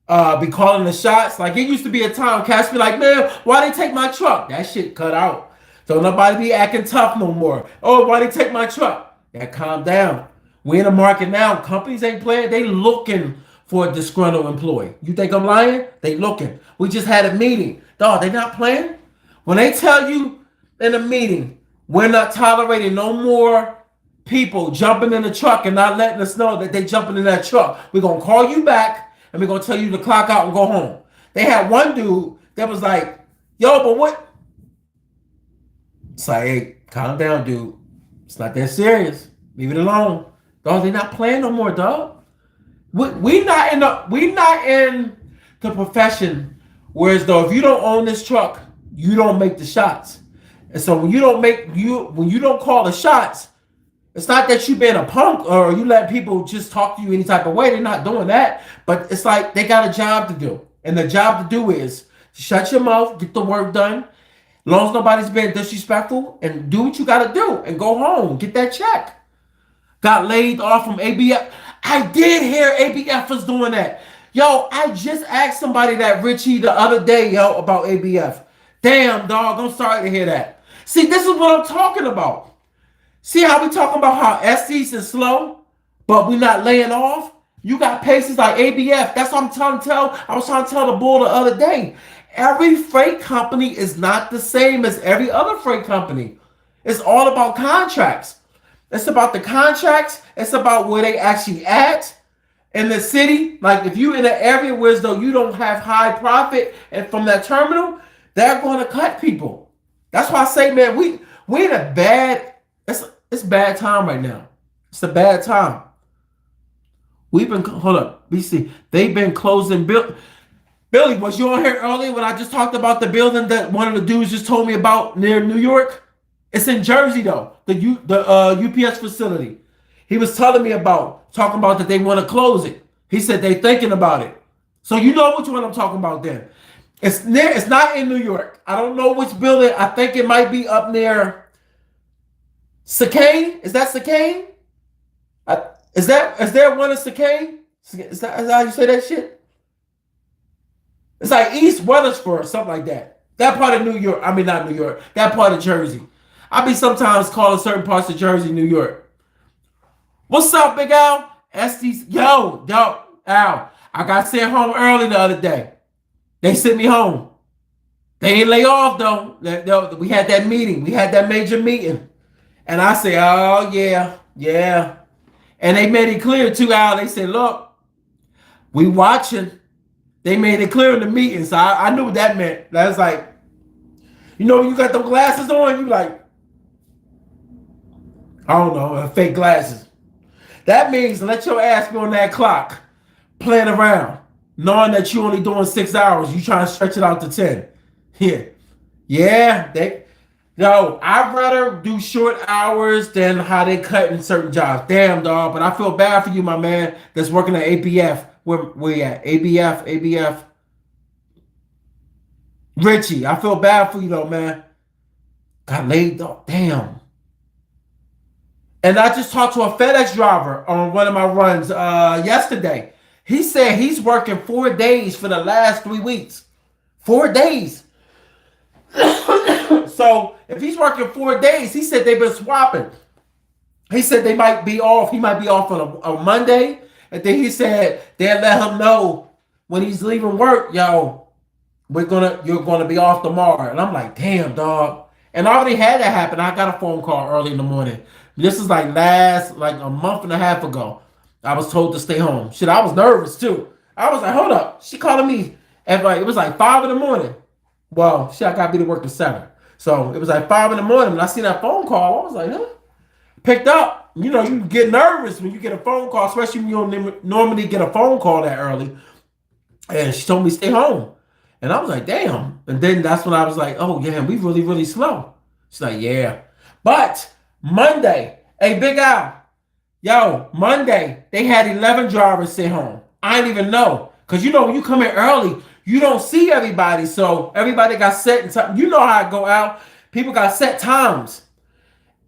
be calling the shots. Like it used to be a time, cats be like, man, why they take my truck? That shit cut out. Don't nobody be acting tough no more. Oh, why they take my truck? Yeah, calm down. We in the market now. Companies ain't playing. They looking for a disgruntled employee. You think I'm lying? They looking. We just had a meeting. Dog, they not playing. When they tell you in a meeting, we're not tolerating no more people jumping in the truck and not letting us know that they jumping in that truck. We're going to call you back and we're going to tell you to clock out and go home. They had one dude that was like, yo, but what? It's like, hey, calm down, dude. It's not that serious. Leave it alone. Dog, they not playing no more, dog. We not in the profession. Whereas though, if you don't own this truck, you don't make the shots. And so when you don't call the shots, it's not that you being a punk or you let people just talk to you any type of way. They're not doing that. But it's like they got a job to do. And the job to do is shut your mouth, get the work done. As long as nobody's being disrespectful, and do what you got to do and go home. Get that check. Got laid off from ABF. I did hear ABF was doing that. Yo, I just asked somebody that Richie the other day, yo, about ABF. Damn, dog, I'm sorry to hear that. See, this is what I'm talking about. See how we talking about how SCs is slow, but we not laying off? You got places like ABF. That's what I'm trying to tell. I was trying to tell the bull the other day. Every freight company is not the same as every other freight company. It's all about contracts. It's about the contracts. It's about where they actually at in the city. Like if you in an area where as though you don't have high profit and from that terminal, they're going to cut people. That's why I say, man, we in a bad, it's bad time right now. It's a bad time. Hold up, BC. They've been closing Billy, was you on here earlier when I just talked about the building that one of the dudes just told me about near New York? It's in Jersey though, the UPS facility. He was telling me talking about that they want to close it. He said they thinking about it. So you know which one I'm talking about then. It's not in New York. I don't know which building. I think it might be up near Sakane. Is that Sakane? Is there one in Sakane? Is that how you say that shit? It's like East Weathersford or something like that. That part of New York. I mean, not New York. That part of Jersey. I be sometimes calling certain parts of Jersey, New York. What's up, Big Al? SD's. Yo, Al. I got sent home early the other day. They sent me home. They ain't lay off, though. We had that meeting. We had that major meeting. And I say, oh, yeah. And they made it clear, too, Al. They said, look, we watching. They made it clear in the meeting, so I knew what that meant. That was like, you know, when you got them glasses on, you like, I don't know, fake glasses. That means let your ass be on that clock, playing around, knowing that you only doing 6 hours. You trying to stretch it out to 10. Yeah. I'd rather do short hours than how they cut in certain jobs. Damn, dog. But I feel bad for you, my man, that's working at ABF. Where you at? ABF. Richie, I feel bad for you though, man. Got laid off. Damn. And I just talked to a FedEx driver on one of my runs yesterday. He said he's working 4 days for the last 3 weeks. 4 days. So if he's working 4 days, he said they've been swapping. He said they might be off. He might be off on a Monday. And then he said they'll let him know when he's leaving work, yo, you're gonna be off tomorrow. And I'm like, damn, dog. And I already had that happen. I got a phone call early in the morning. This is like a month and a half ago. I was told to stay home. Shit, I was nervous too. I was like, hold up. She calling me at it was like 5 in the morning. Well, shit, I gotta be to work at 7. So it was like 5 in the morning. When I see that phone call, I was like, huh? Picked up. You know, you get nervous when you get a phone call, especially when you don't normally get a phone call that early. And she told me to stay home. And I was like, damn. And then that's when I was like, oh, yeah, we really, really slow. She's like, yeah. But Monday, hey, Big Al, yo, Monday, they had 11 drivers sent home. I didn't even know. Because, you know, when you come in early, you don't see everybody. So everybody got set in time. You know how I go out. People got set times.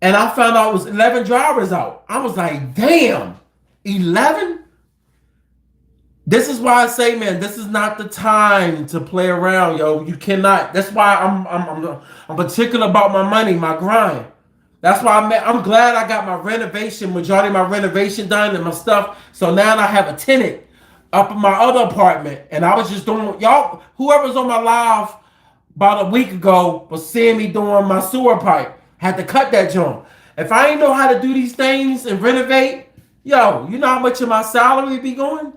And I found out it was 11 drivers out. I was like, damn. 11? This is why I say, man, this is not the time to play around, yo. You cannot. That's why I'm particular about my money, my grind. That's why I'm glad I got my renovation, majority of my renovation done and my stuff. So now I have a tenant up in my other apartment, and I was just doing y'all. Whoever's on my live about a week ago was seeing me doing my sewer pipe. Had to cut that joint. If I ain't know how to do these things and renovate, yo, you know how much of my salary be going?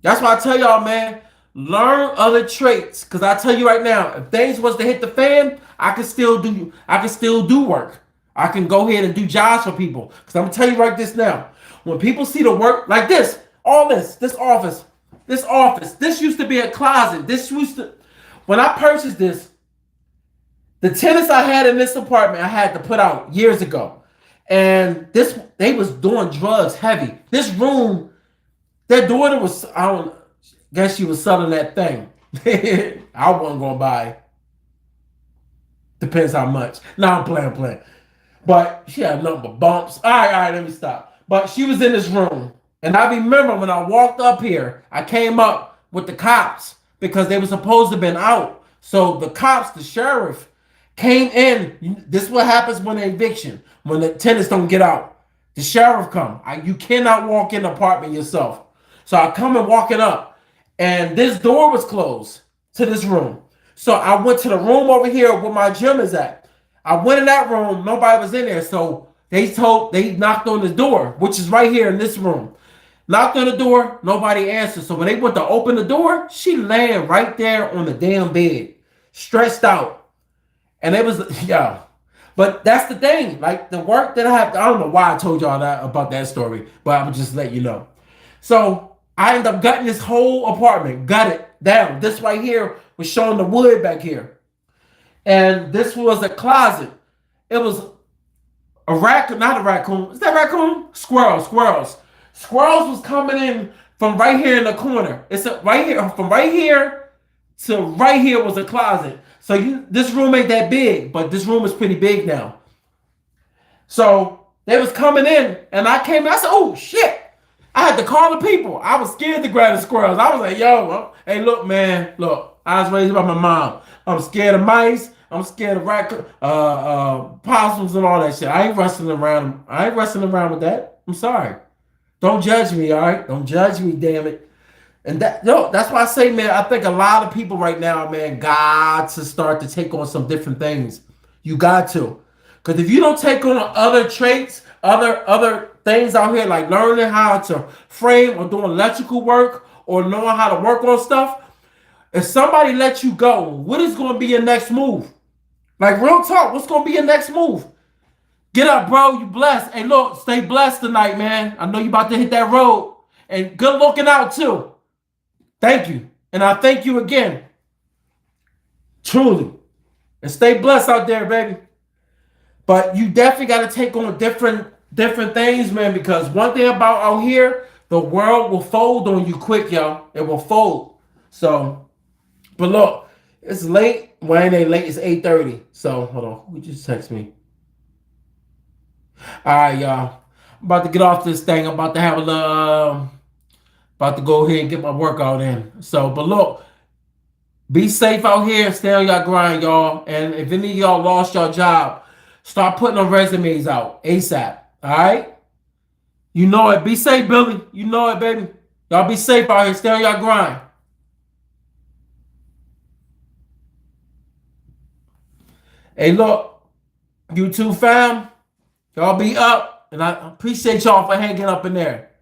That's why I tell y'all, man, learn other traits. Cause I tell you right now, if things was to hit the fan, I can still do work. I can go ahead and do jobs for people. Cause I'm gonna tell you right this now. When people see the work like this, all this office, this used to be a closet. When I purchased this, the tenants I had in this apartment I had to put out years ago. And they was doing drugs heavy. This room, their daughter was, I don't guess she was selling that thing. I wasn't gonna buy. Depends how much. Now I'm playing. But she had nothing but bumps. All right, let me stop. But she was in this room. And I remember when I walked up here, I came up with the cops because they were supposed to have been out. So the cops, the sheriff, came in. This is what happens when an eviction, when the tenants don't get out. The sheriff come. You cannot walk in the apartment yourself. So I come and walk it up. And this door was closed to this room. So I went to the room over here where my gym is at. I went in that room. Nobody was in there. So they knocked on the door, which is right here in this room. Knocked on the door. Nobody answered. So when they went to open the door, she laying right there on the damn bed, stretched out. And it was, yeah. But that's the thing. Like the work that I have, I don't know why I told y'all that about that story, but I'm just let you know. So I ended up gutting this whole apartment, gut it down. This right here was showing the wood back here. And this was a closet. It was a raccoon, not a raccoon. Is that raccoon? Squirrels. Squirrels was coming in from right here in the corner. Right here, from right here to right here was a closet. So this room ain't that big, but this room is pretty big now. So they was coming in, and I came in. I said, "Oh shit!" I had to call the people. I was scared to grab the squirrels. I was like, "Yo, hey, look, man, look. I was raised by my mom. I'm scared of mice. I'm scared of possums and all that shit. I ain't wrestling around. I ain't wrestling around with that. I'm sorry. Don't judge me, all right? Don't judge me, damn it." And that's why I say, man, I think a lot of people right now, man, got to start to take on some different things. You got to. Because if you don't take on other traits, other things out here, like learning how to frame or doing electrical work or knowing how to work on stuff, if somebody lets you go, what is going to be your next move? Like, real talk, what's going to be your next move? Get up, bro. You blessed. Hey, look, stay blessed tonight, man. I know you about to hit that road. And good looking out, too. Thank you. And I thank you again. Truly. And stay blessed out there, baby. But you definitely got to take on different things, man, because one thing about out here, the world will fold on you quick, y'all. It will fold. So, but look, it's late. Well, it ain't late. It's 8:30. So, hold on. Who just text me? All right, y'all. I'm about to get off this thing. I'm about to have a little... about to go ahead and get my workout in. So, but look, be safe out here. Stay on y'all grind, y'all. And if any of y'all lost your job, start putting them resumes out ASAP. All right? You know it. Be safe, Billy. You know it, baby. Y'all be safe out here. Stay on y'all grind. Hey, look, YouTube fam, y'all be up. And I appreciate y'all for hanging up in there.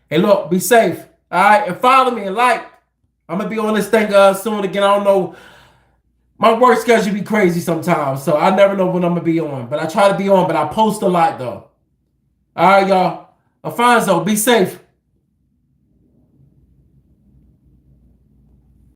Hey, look, be safe. All right, and follow me and like. I'm gonna be on this thing soon again. I don't know. My work schedule be crazy sometimes, so I never know when I'm gonna be on. But I try to be on, but I post a lot though. All right, y'all. Alfonso, be safe.